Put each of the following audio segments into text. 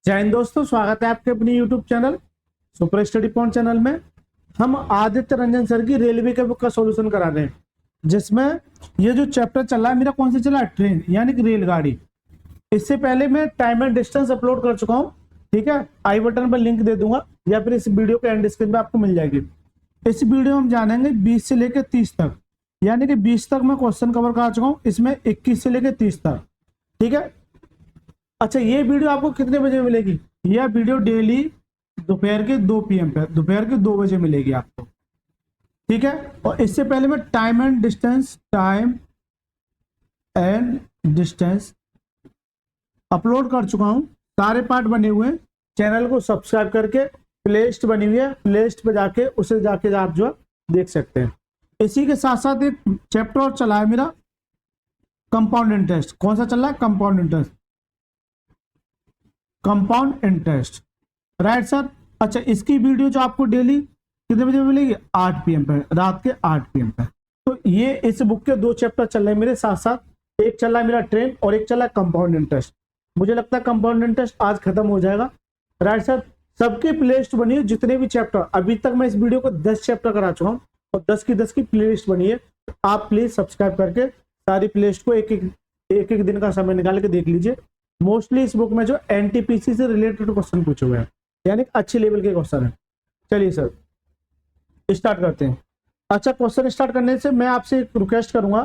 जय हिंद दोस्तों, स्वागत है आपके अपने YouTube channel super study point channel में। हम आदित्य रंजन सर की रेलवे के बुक का सॉल्यूशन करा रहे हैं, जिसमें ये जो चैप्टर चल रहा है मेरा कौन सा चला है, ट्रेन यानी कि रेलगाड़ी। इससे पहले मैं टाइम एंड डिस्टेंस अपलोड कर चुका हूँ, ठीक है। आई बटन पर लिंक दे दूंगा या फिर इस वीडियो के एंड स्क्रीन पे आपको मिल जाएगी। इस वीडियो में हम जानेंगे 20 से लेकर 30 तक, यानी कि 20 तक मैं क्वेश्चन कवर कर चुका हूँ, इसमें 21 से लेकर 30 तक, ठीक है। अच्छा, ये वीडियो आपको कितने बजे मिलेगी? यह वीडियो डेली दोपहर के 2 PM पे, दोपहर के 2 बजे मिलेगी आपको, ठीक है। और इससे पहले मैं टाइम एंड डिस्टेंस अपलोड कर चुका हूं, सारे पार्ट बने हुए हैं। चैनल को सब्सक्राइब करके प्लेलिस्ट बनी हुई है, प्लेलिस्ट पे जाके उसे जाके आप जो देख सकते हैं। इसी के साथ साथ एक चैप्टर और चला है मेरा, कंपाउंड इंटरेस्ट। कौन सा चल रहा है? Compound interest, compound interest, right sir. अच्छा, इसकी वीडियो जो आपको डेली कितने बजे मिलेगी? 8 PM पे, रात के 8 PM पे। तो ये इस बुक के 2 चैप्टर चल रहे हैं मेरे साथ साथ, एक चल रहा है मेरा ट्रेन और एक चल रहा है कंपाउंड इंटरेस्ट। मुझे लगता है कंपाउंड इंटरेस्ट आज खत्म हो जाएगा, राइट सर। सबकी प्लेलिस्ट बनी है, जितने भी चैप्टर अभी तक मैं इस वीडियो को 10 चैप्टर करा चुका हूँ और 10 की प्लेलिस्ट बनी है। आप प्लीज सब्सक्राइब करके सारी प्लेलिस्ट को एक एक दिन का समय निकाल के देख लीजिए। मोस्टली इस बुक में जो NTPC से रिलेटेड क्वेश्चन पूछे हुए हैं, यानी अच्छे लेवल के क्वेश्चन है। चलिए सर स्टार्ट करते हैं। अच्छा, क्वेश्चन स्टार्ट करने से मैं आपसे एक रिक्वेस्ट करूंगा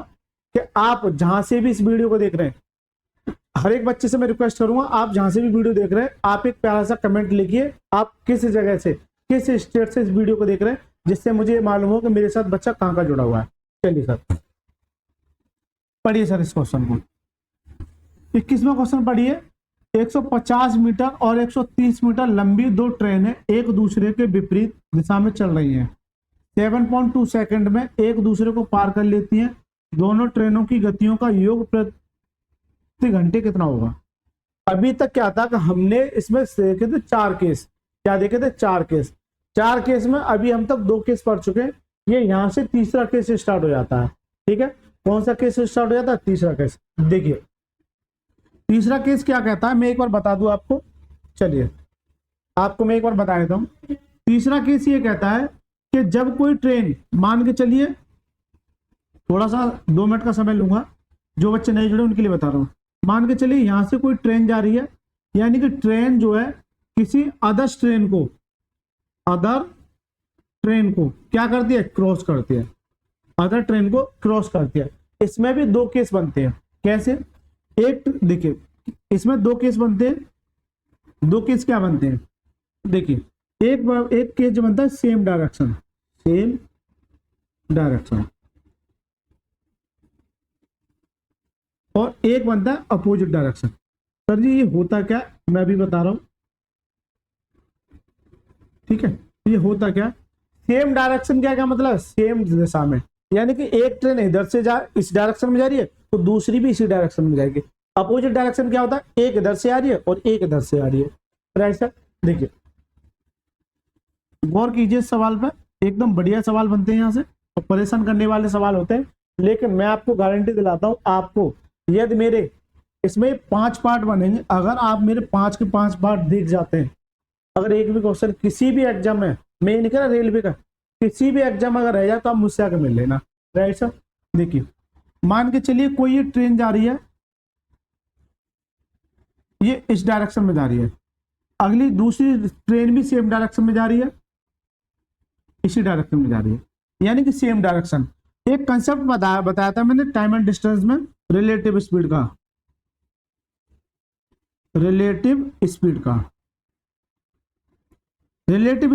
कि आप जहां से भी इस वीडियो को देख रहे हैं, हर एक बच्चे से मैं रिक्वेस्ट करूंगा, आप जहां से भी वीडियो देख रहे हैं, आप एक प्यारा सा कमेंट लिखिए, आप किस जगह से, किस स्टेट से इस वीडियो को देख रहे हैं, जिससे मुझे मालूम हो कि मेरे साथ बच्चा कहाँ का जुड़ा हुआ है। चलिए सर पढ़िए सर इस क्वेश्चन को। 21वां क्वेश्चन पढ़िए। 150 मीटर और 130 मीटर लंबी 2 ट्रेनें एक दूसरे के विपरीत दिशा में चल रही हैं। 7.2 सेकंड में एक दूसरे को पार कर लेती हैं। दोनों ट्रेनों की गतियों का योग प्रति घंटे कितना होगा? अभी तक क्या था कि हमने इसमें देखे थे 4 केस। क्या देखे थे? 4 केस। 4 केस में अभी हम तक 2 केस पढ़ चुके हैं। ये यहां से तीसरा केस स्टार्ट हो जाता है, ठीक है। कौन सा केस स्टार्ट हो जाता है? तीसरा केस। देखिए तीसरा केस क्या कहता है, मैं एक बार बता दूं आपको। चलिए आपको मैं एक बार बता देता हूं। तीसरा केस ये कहता है कि जब कोई ट्रेन, मान के चलिए, थोड़ा सा 2 मिनट का समय लूंगा, जो बच्चे नहीं जुड़े उनके लिए बता रहा हूं। मान के चलिए यहां से कोई ट्रेन जा रही है, यानी कि ट्रेन जो है किसी अदर ट्रेन को क्या करती है? क्रॉस करती है। अदर ट्रेन को क्रॉस करती है। इसमें भी 2 केस बनते हैं। कैसे? एक देखिए, इसमें 2 केस बनते हैं। 2 केस क्या बनते हैं? देखिए एक केस जो बनता है सेम डायरेक्शन, और एक बनता है अपोजिट डायरेक्शन। सर जी ये होता क्या? मैं भी बता रहा हूं, ठीक है। ये होता क्या? सेम डायरेक्शन क्या मतलब? सेम दिशा में, यानी कि एक ट्रेन इधर से इस डायरेक्शन में जा रही है तो दूसरी भी इसी डायरेक्शन में जाएगी। अपोजिट डायरेक्शन क्या होता है? एक इधर से आ रही है और एक इधर से आ रही है, राइट सर। देखिए गौर कीजिए इस सवाल पर, एकदम बढ़िया सवाल बनते हैं यहाँ से, और परेशान करने वाले सवाल होते हैं। लेकिन मैं आपको गारंटी दिलाता हूँ, आपको यदि मेरे इसमें 5 पार्ट बनेंगे, अगर आप मेरे 5 के 5 पार्ट देख जाते हैं, अगर एक भी क्वेश्चन किसी भी एग्जाम में, मैं नहीं कह रहा रेलवे का, किसी भी एग्जाम अगर रह जाए तो आप मुझसे आकर मिल लेना, राइट सर। देखिए मान के चलिए कोई ये ट्रेन जा रही है, ये इस डायरेक्शन में जा रही है, अगली दूसरी ट्रेन भी सेम डायरेक्शन में जा रही है, इसी डायरेक्शन में जा रही है, यानी कि सेम डायरेक्शन। एक कंसेप्ट बताया था मैंने टाइम एंड डिस्टेंस में, रिलेटिव स्पीड का। रिलेटिव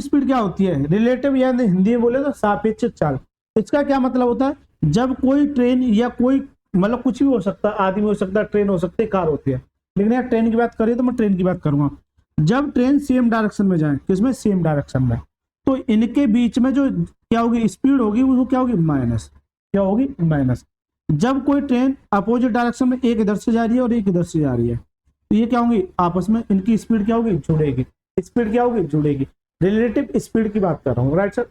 स्पीड क्या होती है? रिलेटिव यानी हिंदी में बोले तो सापेक्ष चाल। इसका क्या मतलब होता है? जब कोई ट्रेन या कोई, मतलब कुछ भी हो सकता है, आदमी हो सकता है, ट्रेन हो सकती है, कार होती है, लेकिन यार ट्रेन की बात करिए तो मैं ट्रेन की बात करूंगा। जब ट्रेन सेम डायरेक्शन में जाए, किसमें? सेम डायरेक्शन में, तो इनके बीच में जो क्या होगी? स्पीड होगी, वो क्या होगी? माइनस। क्या होगी? माइनस। जब कोई ट्रेन अपोजिट डायरेक्शन में, एक इधर से जा रही है और एक इधर से जा रही है, तो ये क्या होंगी? आपस में इनकी स्पीड क्या होगी? जुड़ेगी। स्पीड क्या होगी? जुड़ेगी। रिलेटिव स्पीड की बात कर रहा हूँ, राइट सर।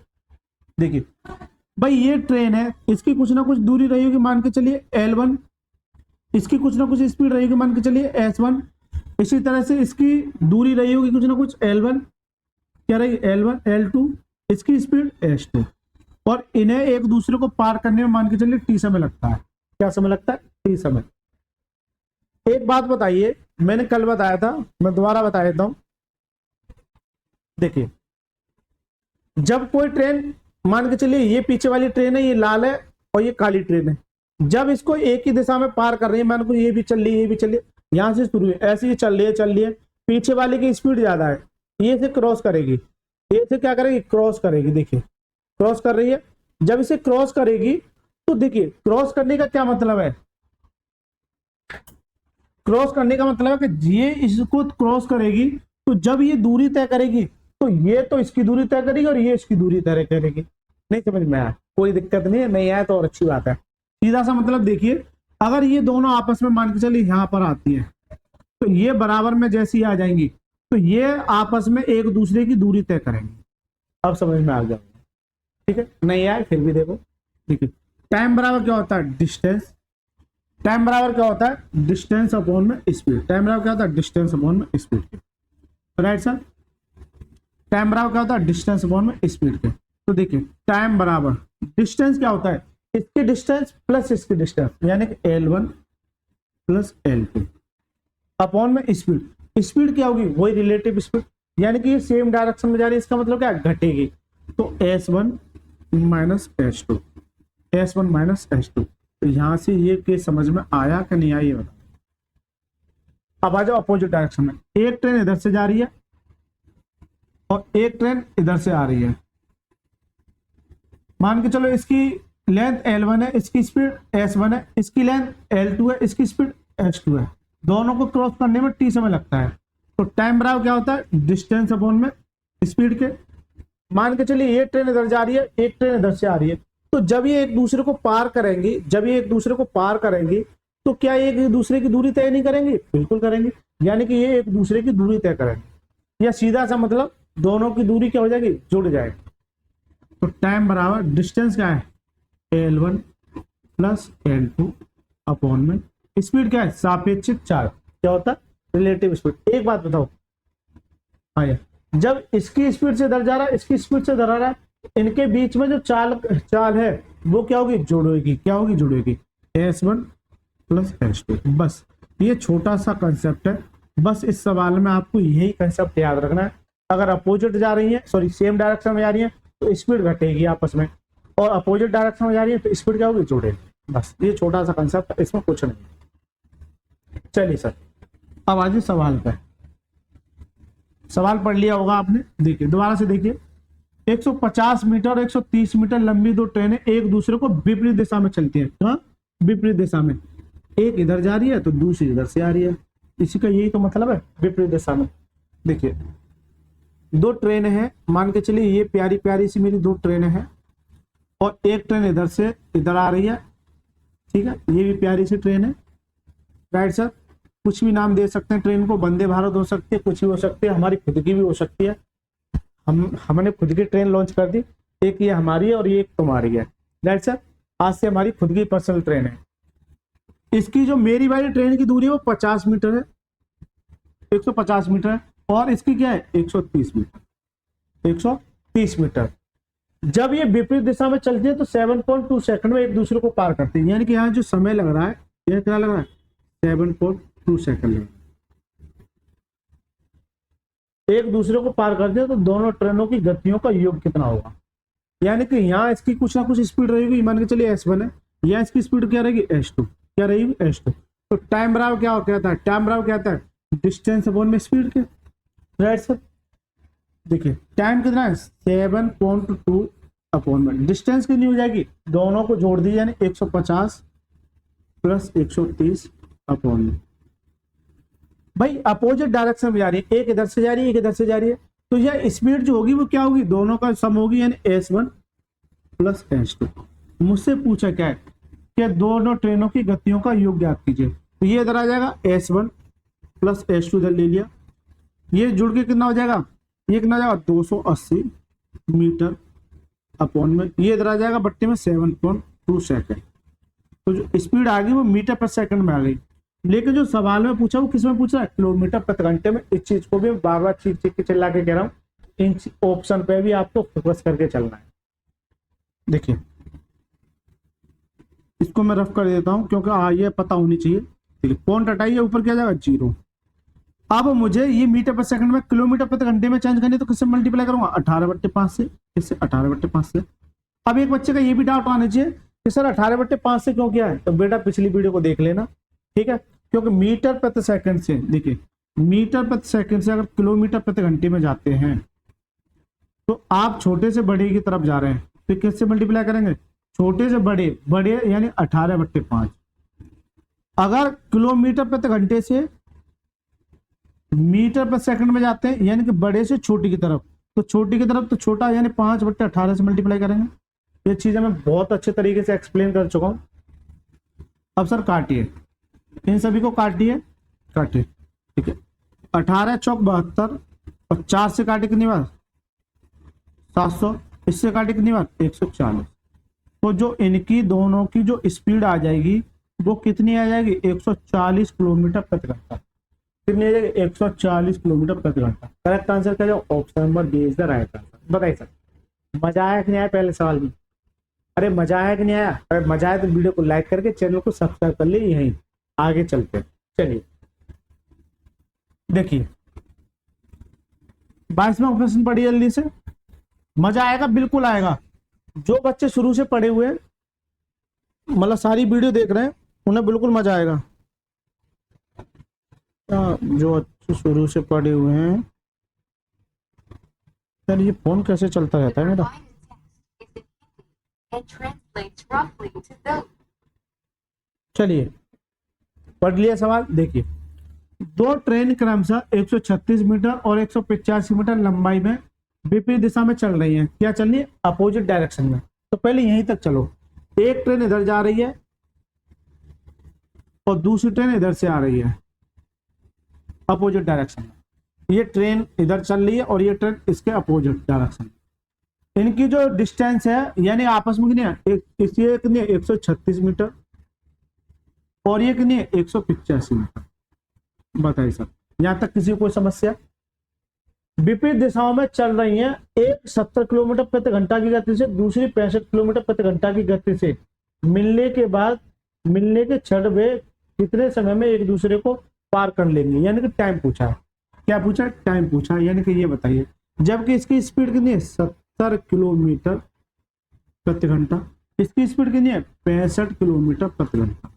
देखिए भाई ये ट्रेन है, इसकी कुछ ना कुछ दूरी रही होगी, मान के चलिए L1, इसकी कुछ ना कुछ स्पीड रहेगी, मान के चलिए S1, इसी तरह से इसकी दूरी रही होगी कुछ ना कुछ L1, क्या रही L1 L2, इसकी स्पीड S2, और इन्हें एक दूसरे को पार करने में मान के चलिए T समय लगता है। क्या समय लगता है? T समय। एक बात बताइए, मैंने कल बताया था, मैं दोबारा बता देता हूं। देखिए, जब कोई ट्रेन, मान के चलिए ये पीछे वाली ट्रेन है, ये लाल है और ये काली ट्रेन है, जब इसको एक ही दिशा में पार कर रही है, मान को ये भी चल रही है, ये भी चल रही है, यहां से शुरू है, ऐसे ही चल रही है, पीछे वाले की स्पीड ज्यादा है, ये से क्रॉस करेगी, ये से क्या करेगी? क्रॉस करेगी। देखिए क्रॉस कर रही है, जब इसे क्रॉस करेगी तो देखिए क्रॉस करने का क्या मतलब है? क्रॉस करने का मतलब है कि ये इसको क्रॉस करेगी, तो जब ये दूरी तय करेगी तो ये तो इसकी दूरी तय करेगी और ये इसकी दूरी तय करेगी। नहीं समझ में आया? कोई दिक्कत नहीं है, नहीं आया तो और अच्छी बात है। सीधा सा मतलब देखिए, अगर ये दोनों आपस में मान के चलिए यहां पर आती है, तो ये बराबर में जैसी आ जाएंगी तो ये आपस में एक दूसरे की दूरी तय करेंगे। अब समझ में आ जाएगा, ठीक है? नहीं आया फिर भी देखो, देखिए टाइम बराबर क्या होता है? डिस्टेंस। टाइम बराबर क्या होता है? डिस्टेंस अपॉन में स्पीड। टाइम बराबर क्या होता है? डिस्टेंस अपॉन में स्पीड के। Right sir? टाइम बराबर क्या होता है? डिस्टेंस अपॉन में स्पीड के। तो देखिए टाइम बराबर डिस्टेंस क्या होता है? इसकी डिस्टेंस प्लस इसकी डिस्टेंस, यानी कि L1 प्लस L2 अपॉन में स्पीड। स्पीड क्या होगी? वही रिलेटिव स्पीड, यानी कि ये सेम डायरेक्शन में जा रही है, इसका मतलब क्या? घटेगी। तो S1 minus S2, S1 minus S2। तो यहां से ये केस समझ में आया कि नहीं आया ये बताओ। अब आ जाओ अपोजिट डायरेक्शन में। एक ट्रेन इधर से जा रही है और एक ट्रेन इधर से आ रही है। मान के चलो इसकी लेंथ L1 है, इसकी स्पीड S1 है, इसकी लेंथ L2 है, इसकी स्पीड S2 है। दोनों को क्रॉस करने में T समय लगता है। तो टाइम बराबर क्या होता है? डिस्टेंस अपॉन में स्पीड के। मान के चलिए ये ट्रेन इधर जा रही है, एक ट्रेन इधर से आ रही है, तो जब ये एक दूसरे को पार करेंगी, तो क्या ये एक दूसरे की दूरी तय नहीं करेंगे? बिल्कुल करेंगे, यानी कि ये एक दूसरे की दूरी तय करेंगे, या सीधा सा मतलब दोनों की दूरी क्या हो जाएगी? जुड़ जाएगी। तो टाइम बराबर डिस्टेंस क्या है? L1 प्लस L2 अपॉन में स्पीड क्या है? सापेक्षिक चाल। क्या होता है? Relative speed. एक बात बताओ, आया जब इसकी स्पीड से इधर जा रहा है, इसकी स्पीड से इधर आ रहा है, इनके बीच में जो चाल है वो क्या होगी? जुड़ेगी। क्या होगी? जुड़ेगी। S1 plus S2। बस ये छोटा सा कंसेप्ट है, बस इस सवाल में आपको यही कंसेप्ट याद रखना है। अगर अपोजिट जा रही है, सॉरी सेम डायरेक्शन में जा रही है, तो स्पीड घटेगी आपस में, और अपोजिट डायरेक्शन में जा रही है तो स्पीड क्या होगी? जुड़ेगी। बस ये छोटा सा कंसेप्ट है, इसमें कुछ नहीं। चलिए सर, अब आज सवाल पर। सवाल पढ़ लिया होगा आपने। देखिए दोबारा से देखिए, 150 मीटर और 130 मीटर लंबी दो ट्रेनें एक दूसरे को विपरीत दिशा में चलती हैं। हाँ, विपरीत दिशा में। एक इधर जा रही है तो दूसरी इधर से आ रही है। इसी का यही तो मतलब है, विपरीत दिशा में। देखिए दो ट्रेनें हैं, मान के चलिए ये प्यारी प्यारी सी मेरी दो ट्रेनें हैं, और एक ट्रेन इधर से इधर आ रही है, ठीक है? ये भी प्यारी सी ट्रेन है। Right sir? कुछ भी नाम दे सकते हैं ट्रेन को, वंदे भारत हो सकती है, कुछ भी हो सकती है, हमारी खुद की भी हो सकती है। हमने खुद की ट्रेन लॉन्च कर दी, एक ये हमारी है और ये एक तुम्हारी है। Right sir? आज से हमारी खुद की पर्सनल ट्रेन है। इसकी जो मेरी वाली ट्रेन की दूरी है वो 50 मीटर है, 150 मीटर है, और इसकी क्या है? 130 मीटर, 130 मीटर। जब ये विपरीत दिशा में चलती है तो 7.2 सेकंड में एक दूसरे को पार करते हैं, यानी कि यहाँ जो समय लग रहा है, यह क्या लग रहा है? 7.2 सेकंड लग रहा है। एक दूसरे को पार करते हैं तो दोनों ट्रेनों की गतियों का योग कितना होगा? यानी कि यहाँ इसकी कुछ ना कुछ स्पीड रहेगी, मान के चलिए S1 है, यहाँ इसकी स्पीड क्या रहेगी? S2। क्या रहेगी? S2। तो टाइम बराबर क्या होता है? टाइम बराबर क्या होता है? डिस्टेंस अपॉन में स्पीड के। Right sir? देखिए टाइम कितना है? 7.2 अपॉन में डिस्टेंस कितनी हो जाएगी? दोनों को जोड़ दीजिए, यानी 150 प्लस 130 अपॉन में। भाई अपोजिट डायरेक्शन में जा रही है, एक इधर से जा रही है, एक इधर से जा रही है, तो यह स्पीड जो होगी वो क्या होगी? दोनों का सम होगी, यानी S1 प्लस S2। मुझसे पूछा क्या है कि दोनों ट्रेनों की गतियों का योग ज्ञात कीजिए। तो ये इधर आ जाएगा S1 प्लस S2, इधर ले लिया, ये जुड़ के कितना हो जाएगा? ये कितना जाएगा? 280 मीटर अपॉन में, ये इधर आ जाएगा बट्टे में 7.2 सेकंड। तो जो स्पीड आ गई वो मीटर पर सेकंड में आ गई। लेकिन जो सवाल में पूछा वो किस में पूछा है, किलोमीटर प्रति घंटे में। इस चीज को भी बार बार चीख चीख के चिल्ला के कह रहा हूँ, इन ऑप्शन पे भी आपको फोकस करके चलना है। देखिए इसको मैं रफ कर देता हूं क्योंकि ये पता होनी चाहिए। ठीक है, पॉइंट हटाइए, ऊपर क्या जाएगा 0। अब मुझे ये मीटर पर सेकंड में किलोमीटर प्रति घंटे में चेंज करनी, तो किससे मल्टीप्लाई करूंगा, 18/5 से। किससे, 18/5 से। अब एक बच्चे का ये भी डाउट आना चाहिए कि सर 18/5 से क्यों किया है, तो बेटा पिछली वीडियो को देख लेना, ठीक है। क्योंकि मीटर प्रति सेकंड से, देखिए मीटर प्रति सेकंड से अगर किलोमीटर प्रति घंटे में जाते हैं तो आप छोटे से बड़े की तरफ जा रहे हैं, तो किससे मल्टीप्लाई करेंगे, छोटे से बड़े, बड़े यानी 18/5। अगर किलोमीटर प्रति घंटे से मीटर प्रति सेकंड में जाते हैं यानी कि बड़े से छोटी की तरफ, तो छोटी की तरफ तो छोटा यानी 5/18 से मल्टीप्लाई करेंगे। ये चीजें मैं बहुत अच्छे तरीके से एक्सप्लेन कर चुका हूं। अब सर काटिए, इन सभी को काटिए, काटिए, ठीक है। 18 चौक 72 और 4 से काटे कितनी बार, 700, इससे काटे कितनी बार, 140। तो जो इनकी दोनों की जो स्पीड आ जाएगी वो कितनी आ जाएगी, 140 किलोमीटर प्रति घंटा। कितनी आ जाएगी, 140 किलोमीटर प्रति घंटा। करेक्ट आंसर क्या जाओ, option number B is the right answer. बताइए सर मजा आया कि नहीं आया पहले सवाल में, अरे मजा आया कि नहीं आया, अरे मजा आया तो वीडियो को लाइक करके चैनल को सब्सक्राइब कर ले। यहीं आगे चलते हैं, चलिए देखिए 22वां क्वेश्चन पढ़िए जल्दी से। मजा आएगा, बिल्कुल आएगा। जो बच्चे शुरू से पढ़े हुए मतलब सारी वीडियो देख रहे हैं उन्हें बिल्कुल मजा आएगा। जो अच्छे शुरू से पढ़े हुए हैं, यार ये फोन कैसे चलता रहता है मेरा, चलिए पढ़ लिया सवाल। देखिए दो ट्रेन क्रमशः 136 मीटर और 185 मीटर लंबाई में विपरीत दिशा में चल रही हैं। क्या चल रही है, अपोजिट डायरेक्शन में। तो पहले यहीं तक चलो, एक ट्रेन इधर जा रही है और दूसरी ट्रेन इधर से आ रही है अपोजिट डायरेक्शन में। ये ट्रेन इधर चल रही है और ये ट्रेन इसके अपोजिट डायरेक्शन में। इनकी जो डिस्टेंस है यानी आपस में कितनी है, ये कितनी है 136 मीटर और ये कितनी है 185 मीटर। बताइए सर यहां तक किसी को कोई समस्या। विपरीत दिशाओं में चल रही हैं, एक 70 किलोमीटर प्रति घंटा की गति से, दूसरी 65 किलोमीटर प्रति घंटा की गति से मिलने के बाद, मिलने के क्षण वे कितने समय में एक दूसरे को पार कर लेंगे, यानी कि टाइम पूछा है। क्या पूछा है, टाइम पूछा है। यानी कि ये बताइए, जबकि इसकी स्पीड कितनी है 70 किलोमीटर प्रति घंटा, इसकी स्पीड कितनी है 65 किलोमीटर प्रति घंटा।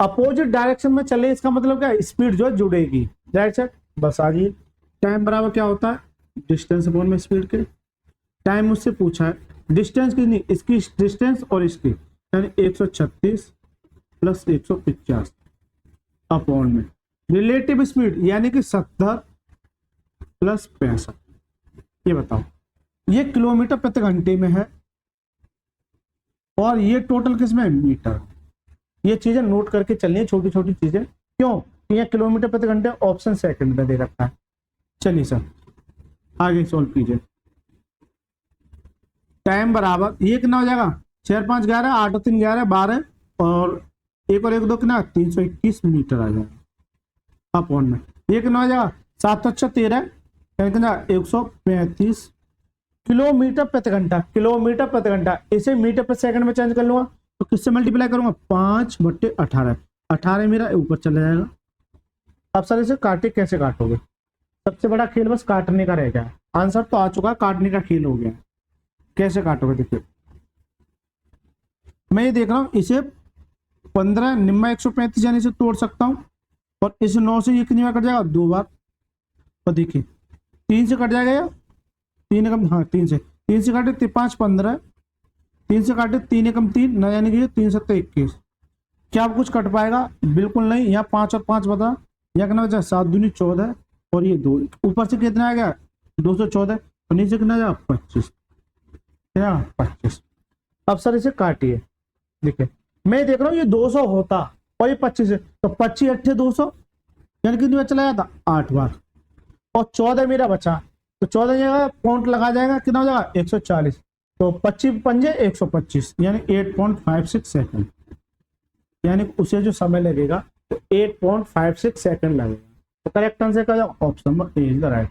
अपोजिट डायरेक्शन में चले, इसका मतलब क्या है, स्पीड जो है जुड़ेगी। राइट सर, बस आ जाइए। टाइम बराबर क्या होता है, डिस्टेंस अपॉन में स्पीड के। टाइम मुझसे पूछा है, डिस्टेंस कितनी, इसकी डिस्टेंस और इसकी, यानी 136 प्लस 150 अपॉन में रिलेटिव स्पीड यानी कि 70 प्लस 65। ये बताओ, ये किलोमीटर प्रति घंटे में है और ये टोटल किसमें है, मीटर। ये चीजें नोट करके चलनी है, छोटी छोटी चीजें। क्यों, ये किलोमीटर प्रति घंटे ऑप्शन सेकंड में दे रखा है। चलिए सर आगे सॉल्व कीजिए। टाइम बराबर ये कितना हो जाएगा, 4 5 11 8 3 11 12 और 1 और 1 2 कितना 321 मीटर आ जाएगा अपॉन में। ये कितना हो जाएगा 7 अच्छा 13 कितना 135 किलोमीटर प्रति घंटा। किलोमीटर प्रति घंटा, इसे मीटर प्रति सेकंड में चेंज कर लूंगा तो किससे मल्टीप्लाई करूंगा, 5/18। 18 मेरा ऊपर चला जाएगा। अब सर इसे काटे, कैसे काटोगे, सबसे बड़ा खेल बस काटने का रह गया। आंसर तो आ चुका, काटने का खेल हो गया। कैसे काटोगे, देखिए मैं ये देख रहा हूं, इसे 15 निम्मा 135 यानी से तोड़ सकता हूं और इस 9 से ये कितनी बार कट जाएगा, 2 बार। और देखिए 3 से कट जाएगा या 3 एकम, हाँ 3 से काटे 5 15, 3 से काटे 3 एकम 3 न, यानी कि 3 7 21। क्या आप कुछ कट पाएगा, बिल्कुल नहीं। यहाँ 5 और 5 बता, यहाँ कितना बचा 7 दूनी 14 और ये 2, ऊपर से कितना आ गया 214 और नीचे कितना जाएगा 25, क्या 25। अब सर इसे काटिए, देखिए मैं देख रहा हूँ ये 200 होता और ये 25 है, तो 25 8 200 यानी कितनी बार चला जाता 8 बार और 14 मेरा बचा, तो 14 जगह पॉइंट लगा जाएगा, कितना हो जाएगा 140। तो 25 पंजे 125 यानी 8.56 सेकंड। यानी उसे जो समय लगेगा तो 8.56 सेकंड लगेगा। तो करेक्ट आंसर क्या जाओ, option number A is the right.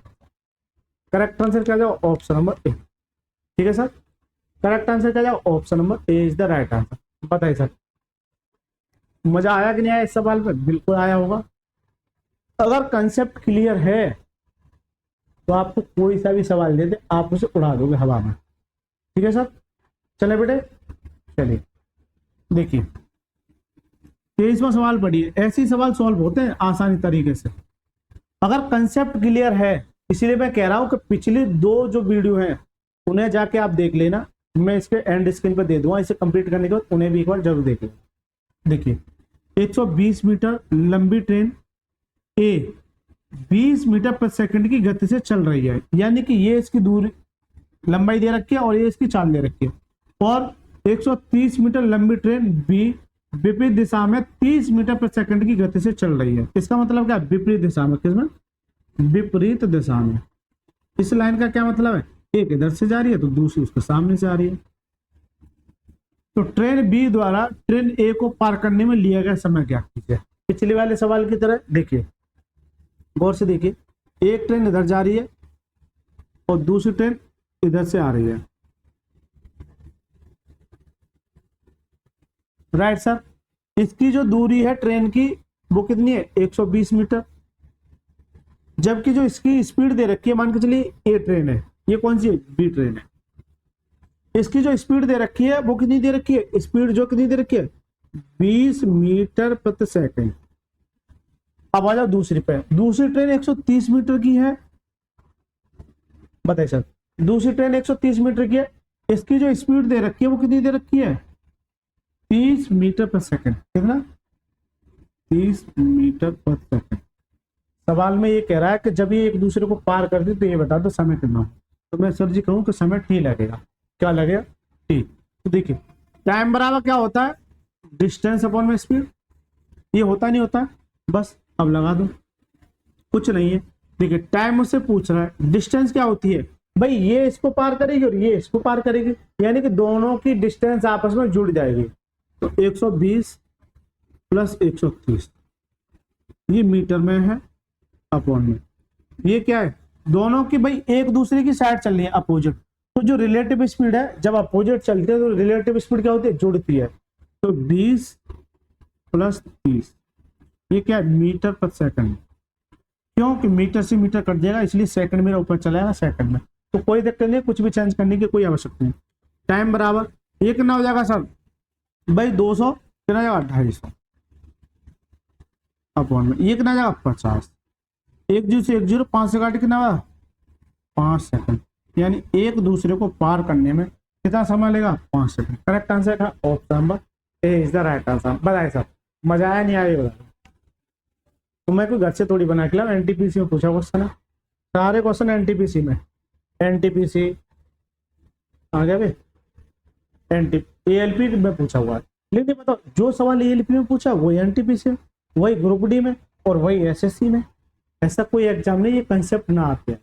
Correct answer क्या जाओ, ऑप्शन नंबर ए। ठीक है सर, करेक्ट आंसर क्या जाओ, option number A is the right answer. बताइए सर, मजा आया कि नहीं आया इस सवाल पे? बिल्कुल आया होगा। अगर कंसेप्ट क्लियर है तो आपको कोई सा भी सवाल दे दे आप उसे उड़ा दोगे हवा में। ठीक है सर, चले बेटे, चलिए देखिए 23वां सवाल पढ़िए। ऐसे ही सवाल सॉल्व होते हैं आसानी तरीके से अगर कंसेप्ट क्लियर है। इसीलिए मैं कह रहा हूं कि पिछली दो जो वीडियो हैं उन्हें जाके आप देख लेना, मैं इसके एंड स्क्रीन पर दे दूंगा। इसे कंप्लीट करने के बाद उन्हें भी एक बार जरूर देख लेना। देखिए 120 मीटर लंबी ट्रेन ए 20 मीटर पर सेकंड की गति से चल रही है, यानी कि ये इसकी दूरी लंबाई दे रखी है और ये इसकी चाल दे रखी है। और 130 मीटर लंबी ट्रेन बी विपरीत दिशा में 30 मीटर पर सेकंड की गति से चल रही है। इसका मतलब क्या, विपरीत दिशा में। किसमें, विपरीत दिशा में। इस लाइन का क्या मतलब है, एक इधर से जा रही है तो दूसरी उसके सामने से आ रही है। तो ट्रेन बी द्वारा ट्रेन ए को पार करने में लिया गया समय क्या कीजिए। पिछले वाले सवाल की तरह देखिए, गौर से देखिए, एक ट्रेन इधर जा रही है और दूसरी ट्रेन इधर से आ रही है। राइट सर, इसकी जो दूरी है ट्रेन की वो कितनी है, 120 मीटर। जबकि जो इसकी स्पीड दे रखी है, मान के चलिए ए ट्रेन है, ये कौन सी है, बी ट्रेन है। इसकी जो स्पीड दे रखी है वो कितनी दे रखी है, स्पीड जो कितनी दे रखी है, 20 मीटर प्रति सेकंड। अब आ जाओ दूसरी पे, दूसरी ट्रेन 130 मीटर की है। बताइए सर, दूसरी ट्रेन 130 मीटर की है, इसकी जो स्पीड दे रखी है वो कितनी दे रखी है, 30 मीटर पर सेकंड। कितना, 30 मीटर पर सेकंड। सवाल में ये कह रहा है कि जब ये एक दूसरे को पार करती तो ये बता दो समय कितना हो। तो मैं सर जी कहूँ कि समय टी लगेगा। क्या लगेगा, टी। तो देखिए टाइम बराबर क्या होता है, डिस्टेंस अपॉन में स्पीड। ये होता नहीं होता, बस अब लगा दो, कुछ नहीं है। देखिए टाइम मुझसे पूछ रहा है, डिस्टेंस क्या होती है भाई, ये इसको पार करेगी और ये इसको पार करेगी, यानी कि दोनों की डिस्टेंस आपस में जुड़ जाएगी। तो 120 प्लस 130 ये मीटर में है अपॉन में, ये क्या है, दोनों की भाई एक दूसरे की साइड चल रही है अपोजिट। तो जो रिलेटिव स्पीड है, जब अपोजिट चलती है तो रिलेटिव स्पीड क्या होती है, जुड़ती है। तो 20 प्लस 30 ये क्या है, मीटर पर सेकंड। क्योंकि मीटर से मीटर कट जाएगा इसलिए सेकंड मेरा ऊपर चला जाएगा सेकंड में। तो कोई दिक्कत नहीं, कुछ भी चेंज करने की कोई आवश्यकता नहीं। टाइम बराबर ये कितना हो जाएगा सर भाई, 200 कितना जाएगा, 250 अपॉन में ये कितना जाएगा, 50। 1 जीरो से 1 जीरो 5 से काट कितना हुआ, 5 सेकंड। यानी एक दूसरे को पार करने में कितना समय लेगा, 5 सेकंड। करेक्ट आंसर था option number A is the right answer. बताइए सर, मजा आया नहीं आया बता। तो मैं कोई घर से थोड़ी बना के लाऊं, एनटीपीसी में पूछा क्वेश्चन है, सारे क्वेश्चन एनटीपीसी में। एनटीपीसी आ गया भाई, एएलपी में पूछा हुआ है। लेकिन बताओ जो सवाल एएलपी में पूछा वही एनटीपीसी में, वही ग्रुप डी में और वही एसएससी में। ऐसा कोई एग्जाम नहीं ये कंसेप्ट ना आते हैं।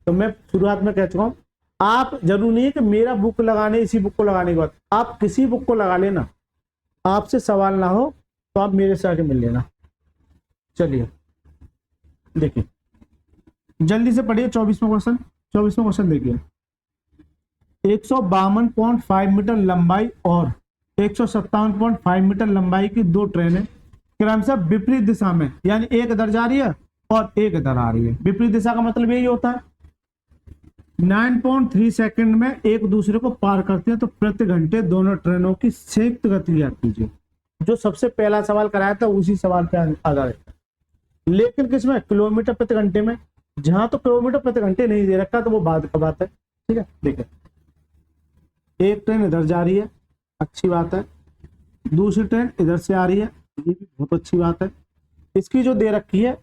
तो मैं शुरुआत में कह चुका हूँ, आप जरूर नहीं है कि मेरा बुक लगाने, इसी बुक को लगाने के बाद आप किसी बुक को लगा लेना, आपसे सवाल ना हो तो आप मेरे से आके मिल लेना। चलिए देखिए जल्दी से पढ़िए 24वां क्वेश्चन। 24वां क्वेश्चन देखिए, 152.5 मीटर लंबाई और 157.5 मीटर लंबाई की दो ट्रेनें क्रमशः विपरीत दिशा में, यानी एक इधर जा रही है और एक इधर आ रही है। विपरीत दिशा का मतलब यही होता है 9.3 सेकंड में एक दूसरे को पार करते हैं। तो प्रति घंटे दोनों ट्रेनों की संयुक्त गति ज्ञात कीजिए। जो सबसे पहला सवाल कराया था उसी सवाल पे आधारित है, लेकिन किसमें, किलोमीटर प्रति घंटे में। जहां तो किलोमीटर प्रति घंटे नहीं दे रखा तो वो बाद का बात है। ठीक है, देखिए एक ट्रेन इधर जा रही है, अच्छी बात है। दूसरी ट्रेन इधर से आ रही है, ये भी बहुत अच्छी बात है। इसकी जो दे रखी है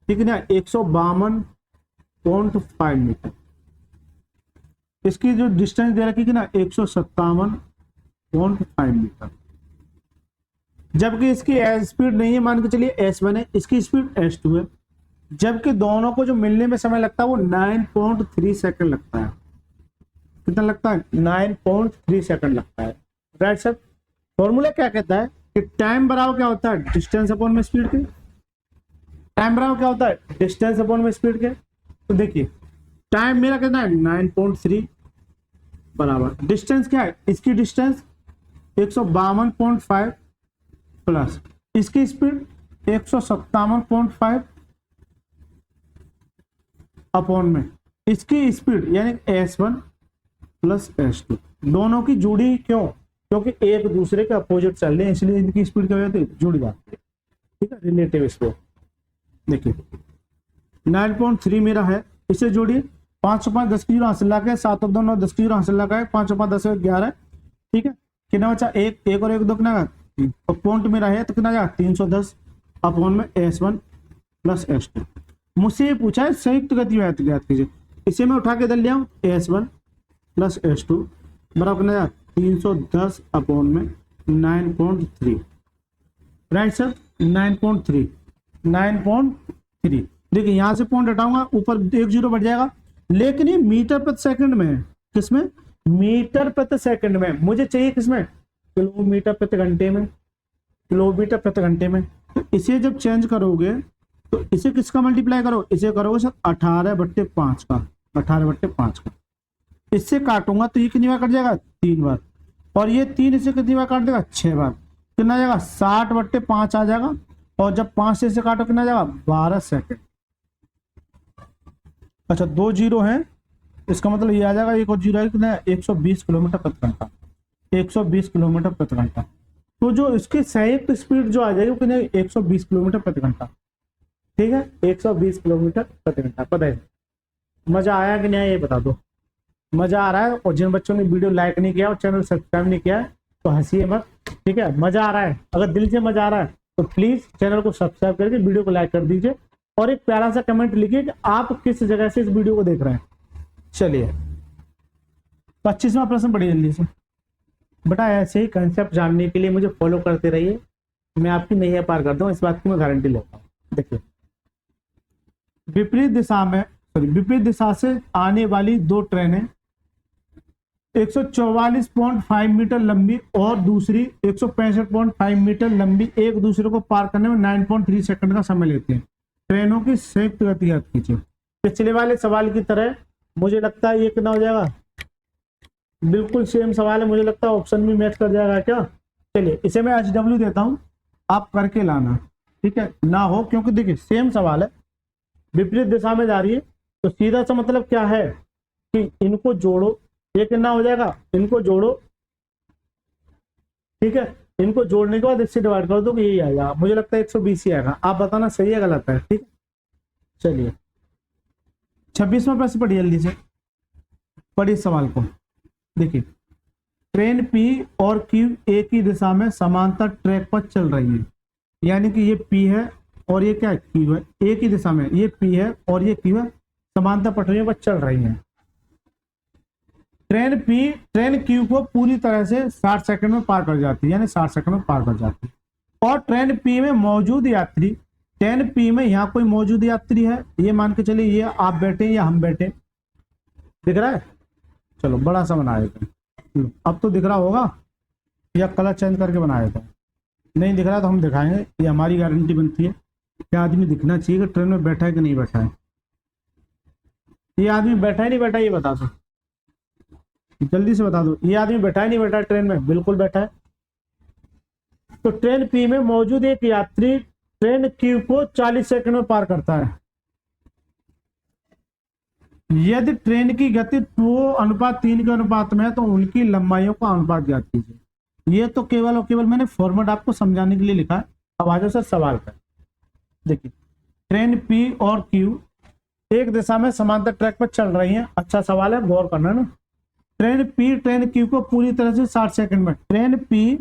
ठीक है 152.5 मीटर। इसकी जो डिस्टेंस दे रखी है ना 157.5 मीटर। जबकि इसकी स्पीड नहीं है, मान के चलिए S1 है, इसकी स्पीड S2 है। जबकि दोनों को जो मिलने में समय लगता है वो 9.3 सेकंड लगता है। कितना लगता है, 9.3 सेकंड लगता है। राइट सर, फॉर्मूला क्या कहता है, कि टाइम बराबर क्या होता है डिस्टेंस अपॉन में स्पीड के। टाइम बराबर क्या होता है डिस्टेंस अपॉन में स्पीड के। तो देखिए टाइम मेरा कितना है 9.3 बराबर डिस्टेंस क्या है, इसकी डिस्टेंस 152.5 प्लस इसकी स्पीड 157.5 अपॉन में इसकी स्पीड यानी S1 प्लस S2। दोनों की जुड़ी क्यों, क्योंकि एक दूसरे के अपोजिट चल रहे हैं इसलिए इनकी स्पीड क्या हो जाती है जुड़ जाती है। ठीक है, रिलेटिव स्पीड। देखिए 9.3 मेरा है, इसे जोड़िए 5 5 10 की 0 हासिल लगा 7 और 2 9 10 की 0 हासिल लगा 5 5 10 11। ठीक है, कितना बचा एक और एक दो कितना तो पॉइंट मेरा है तो कितना जाएगा 310 अपॉन में S1 प्लस S2। मुझसे ये पूछा है संयुक्त गति ज्ञात कीजिए, इसे मैं उठा के इधर ले आऊं S1 प्लस S2 बराबर कितना जाएगा 310 अपॉन में 9.3। Right sir 9.3 9.3। देखिए यहां से पॉइंट हटाऊंगा ऊपर एक जीरो बढ़ जाएगा, लेकिन ये मीटर प्रति सेकंड में है। किसमें, मीटर प्रति सेकंड में। मुझे चाहिए किसमें, किलोमीटर प्रति घंटे में, किलोमीटर प्रति घंटे में। तो इसे जब चेंज करोगे तो इसे किसका मल्टीप्लाई करो, इसे करोगे सर 18/5 का, 18/5 का। इससे काटूंगा तो ये कितनी बार कट जाएगा 3 बार, और ये 3 इसे कितनी बार काट देगा 6 बार। कितना जाएगा 60/5 आ जाएगा, और जब 5 से इसे काटो कितना जाएगा 12 सेकंड। अच्छा 2 जीरो है, इसका मतलब ये आ जाएगा एक और जीरो है कितना 120 किलोमीटर प्रति घंटा, 120 किलोमीटर प्रति घंटा। तो जो इसकी संयुक्त स्पीड जो आ जाएगी वो कितनी 120 किलोमीटर प्रति घंटा। ठीक है 120 किलोमीटर प्रति घंटा। पता है मजा आया कि नहीं ये बता दो, मजा आ रहा है। और जिन बच्चों ने वीडियो लाइक नहीं किया और चैनल सब्सक्राइब नहीं किया है तो हंसिए मत। ठीक है, मजा आ रहा है, अगर दिल से मजा आ रहा है तो प्लीज चैनल को सब्सक्राइब करके वीडियो को लाइक कर दीजिए, और एक प्यारा सा कमेंट लिखिए कि आप किस जगह से इस वीडियो को देख रहे हैं। चलिए 25वां प्रश्न पढ़िए जल्दी से। बेटा ऐसे ही कंसेप्ट जानने के लिए मुझे फॉलो करते रहिए, मैं आपकी नैया पार कर दूं, इस बात की मैं गारंटी लेता हूं। देखिए विपरीत दिशा से आने वाली दो ट्रेनें 144.5 मीटर लंबी और दूसरी 165.5 मीटर लंबी एक दूसरे को पार करने में 9.3 सेकंड का समय लेते हैं। ट्रेनों की संयुक्त गति ज्ञात कीजिए। पिछले वाले सवाल की तरह मुझे लगता है ये कितना हो जाएगा, बिल्कुल सेम सवाल है, मुझे लगता है ऑप्शन भी मैच कर जाएगा क्या। चलिए इसे मैं HW देता हूं, आप करके लाना। ठीक है ना हो, क्योंकि देखिए सेम सवाल है, विपरीत दिशा में जा रही है, तो सीधा सा मतलब क्या है कि इनको जोड़ो, ये कितना हो जाएगा, इनको जोड़ो। ठीक है, इनको जोड़ने के बाद इससे डिवाइड कर दो कि यही आएगा। मुझे लगता है 120 ही आएगा, आप बताना सही है गलत है। ठीक है, चलिए 26वां प्रश्न पढ़िए जल्दी से, पढ़िए सवाल को। देखिए ट्रेन P और Q एक ही दिशा में समांतर ट्रैक पर चल रही है, यानी कि ये P है और ये क्या है Q है, एक ही दिशा में, ये P है और ये Q है, समांतर पटरियों पर चल रही है। ट्रेन Q को पूरी तरह से 60 सेकंड में पार कर जाती है, यानी 60 सेकंड में पार कर जाती है। और ट्रेन P में मौजूद यात्री, ट्रेन P में यहाँ कोई मौजूद यात्री है, ये मान के चलिए ये आप बैठे या हम बैठे, दिख रहा है। चलो बड़ा सा बना देते हैं, अब तो दिख रहा होगा, या कलर चेंज करके बना देते हैं। नहीं दिख रहा तो हम दिखाएंगे, ये हमारी गारंटी बनती है कि आदमी दिखना चाहिए कि ट्रेन में बैठा है कि नहीं बैठा है। ये आदमी बैठा है नहीं बैठा, ये बता दो जल्दी से बता दो, ये आदमी बैठा है नहीं बैठा है ट्रेन में, बिल्कुल बैठा है। तो ट्रेन P में मौजूद एक यात्री ट्रेन Q को 40 सेकंड में पार करता है। यदि ट्रेन की गति 2:3 के अनुपात में है तो उनकी लंबाइयों का अनुपात ज्ञात कीजिए। ये तो केवल और केवल मैंने फॉर्मेट आपको समझाने के लिए लिखा है। अब आ जाओ सर सवाल पर। देखिए ट्रेन P और Q एक दिशा में समांतर ट्रैक पर चल रही हैं। अच्छा सवाल है, गौर करना ना। ट्रेन P ट्रेन Q को पूरी तरह से 60 सेकंड में, ट्रेन P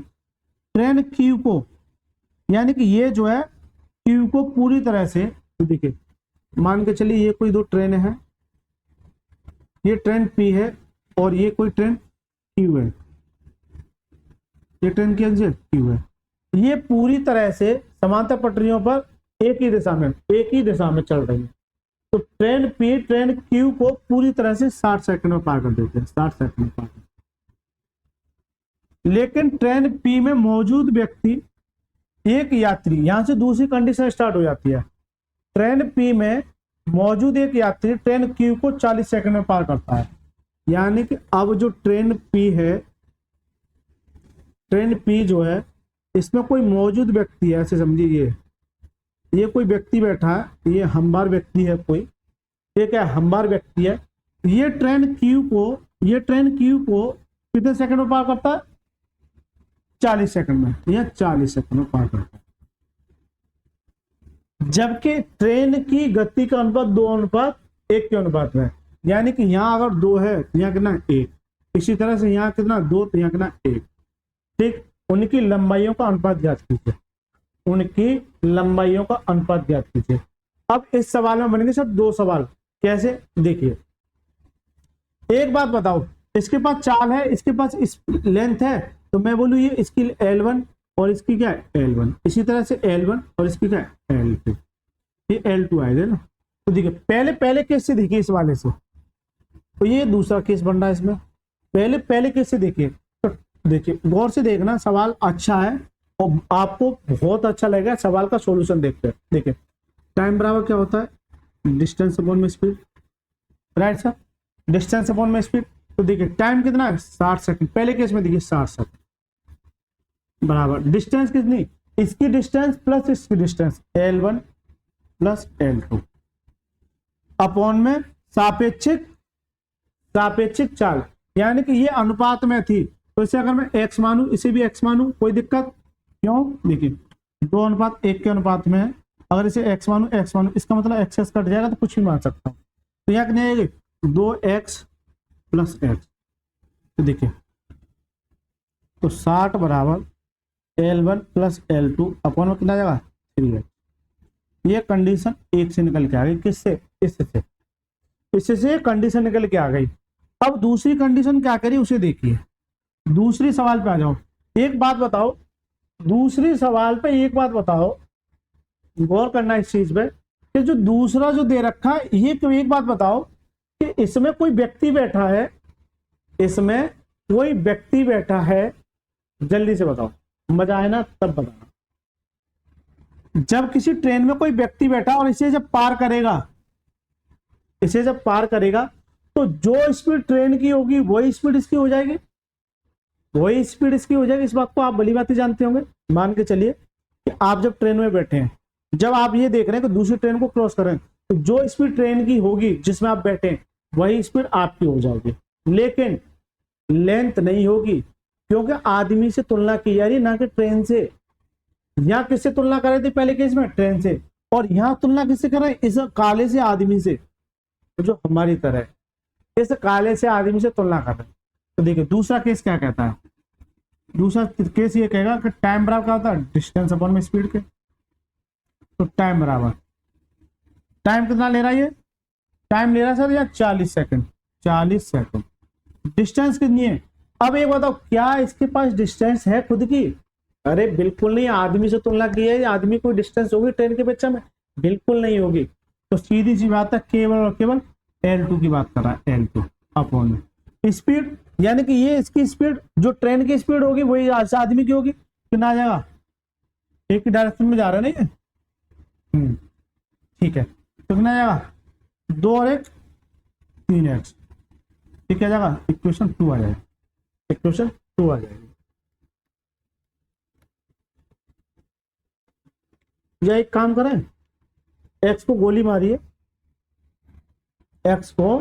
ट्रेन Q को, यानी कि ये जो है Q को पूरी तरह से, देखिए मान के चलिए ये कोई दो ट्रेन है, ये ट्रेन P है और ये कोई ट्रेन Q है, ये ट्रेन की एग्जिट Q है। ये पूरी तरह से समांतर पटरियों पर एक ही दिशा में चल रही है। तो ट्रेन P ट्रेन Q को पूरी तरह से 60 सेकंड में पार कर देते हैं, 60 सेकंड में पार। लेकिन ट्रेन P में मौजूद व्यक्ति एक यात्री, यहां से दूसरी कंडीशन स्टार्ट हो जाती है। ट्रेन पी में मौजूद एक यात्री ट्रेन क्यू को 40 सेकंड में पार करता है। यानी कि अब जो ट्रेन पी है, ट्रेन पी जो है, इसमें कोई मौजूद व्यक्ति है, ऐसे समझिए ये कोई व्यक्ति बैठा है, ये हमवार व्यक्ति है कोई, ये क्या हमवार व्यक्ति है। ये ट्रेन क्यू को कितने सेकंड में पार करता है? 40 सेकंड में, या 40 सेकंड में पार करता है। जबकि ट्रेन की गति का अनुपात 2:1 के अनुपात में है। यानी कि यहाँ अगर 2 है तो यहाँ कितना 1, इसी तरह से यहाँ कितना 2 तो यहाँ कितना 1। ठीक, उनकी लंबाइयों का अनुपात ज्ञात कीजिए, उनकी लंबाइयों का अनुपात ज्ञात कीजिए। अब इस सवाल में बनेंगे सर 2 सवाल। कैसे? देखिए, एक बात बताओ, इसके पास चाल है, इसके पास इस लेंथ है, तो मैं बोलूँ ये इसकी L1 और इसकी क्या है L1, इसी तरह से L1 और इसकी क्या है L2, ये L2 आएगा ना। तो देखिए पहले केस से देखिए इस वाले से, तो ये दूसरा केस बन रहा है इसमें। पहले केस से देखिए, तो देखिए गौर से देखना, सवाल अच्छा है और आपको बहुत अच्छा लगेगा सवाल का सॉल्यूशन देखते। देखिए टाइम बराबर क्या होता है? डिस्टेंस अपॉन में speed, right sir, distance upon में स्पीड। तो देखिए टाइम कितना है? 60 सेकंड। पहले केस में देखिए 60 सेकंड बराबर डिस्टेंस कितनी? इसकी डिस्टेंस प्लस इसकी distance L1 plus L2 upon में सापेक्षिक चाल। यानी कि ये अनुपात में थी, तो इसे अगर मैं x मानूं, इसे भी x मानूं, कोई दिक्कत? क्यों? देखिए 2:1 के अनुपात में है, अगर इसे x मानूं, इसका मतलब x कट जाएगा तो कुछ भी मान सकता हूं। तो यहाँ कितनी आएगी? 2x plus x। तो देखिए, तो 60 बराबर L1 प्लस L2 अपॉन में कितना जाएगा? 3x। ये कंडीशन 1 से निकल के आ गई। किससे? इससे कंडीशन निकल के आ गई। अब दूसरी कंडीशन क्या करी उसे देखिए। दूसरी सवाल पे आ जाओ। एक बात बताओ, दूसरी सवाल पे एक बात बताओ, गौर करना इस चीज पे कि जो दूसरा जो दे रखा है, ये एक बात बताओ कि इसमें कोई व्यक्ति बैठा है, इसमें कोई व्यक्ति बैठा है, जल्दी से बताओ, मजा आए ना तब बताना। जब किसी ट्रेन में कोई व्यक्ति बैठा और इसे जब पार करेगा, तो जो स्पीड ट्रेन की होगी वही स्पीड इसकी हो जाएगी, इस बात को आप भली बात ही जानते होंगे। मान के चलिए कि आप जब ट्रेन में बैठे हैं, जब आप ये देख रहे हैं कि दूसरी ट्रेन को क्रॉस कर रहे हैं, तो जो स्पीड ट्रेन की होगी जिसमें आप बैठे हैं वही स्पीड आपकी हो जाएगी, लेकिन लेंथ नहीं होगी, क्योंकि आदमी से तुलना की जा रही है, ना कि ट्रेन से। यहाँ किससे तुलना कर रहे थे पहले केस में? ट्रेन से। और यहाँ तुलना किससे कर रहे हैं? इस काले से आदमी से, जो हमारी तरह है, इस काले से आदमी से तुलना कर रहे हैं। तो देखिए दूसरा केस क्या कहता है? दूसरा केस ये कहेगा कि टाइम बराबर क्या होता है? डिस्टेंस अपॉन में स्पीड के। तो टाइम बराबर, टाइम कितना ले रहा है ये? टाइम ले रहा है सर या 40 सेकंड, 40 सेकंड। डिस्टेंस कितनी है? अब ये बताओ, क्या इसके पास डिस्टेंस है खुद की? अरे बिल्कुल नहीं, आदमी से तुलना की है, आदमी कोई डिस्टेंस होगी ट्रेन के पीछे में? बिल्कुल नहीं होगी। तो सीधी सी बात है, केवल और केवल L2 की बात कर रहा है, L2 अपॉन में स्पीड। यानी कि ये इसकी स्पीड, जो ट्रेन की स्पीड होगी वही आदमी की होगी। कितना आ जाएगा? एक ही डायरेक्शन में जा रहा है नहीं, ठीक है। तो कितना जाएगा? 2 और 1 3x। ठीक है, जाएगा इक्वेशन 2 आ जाएगा, इक्वेशन 2 आ जाएगी। या एक काम करें, x को गोली मारिए, x को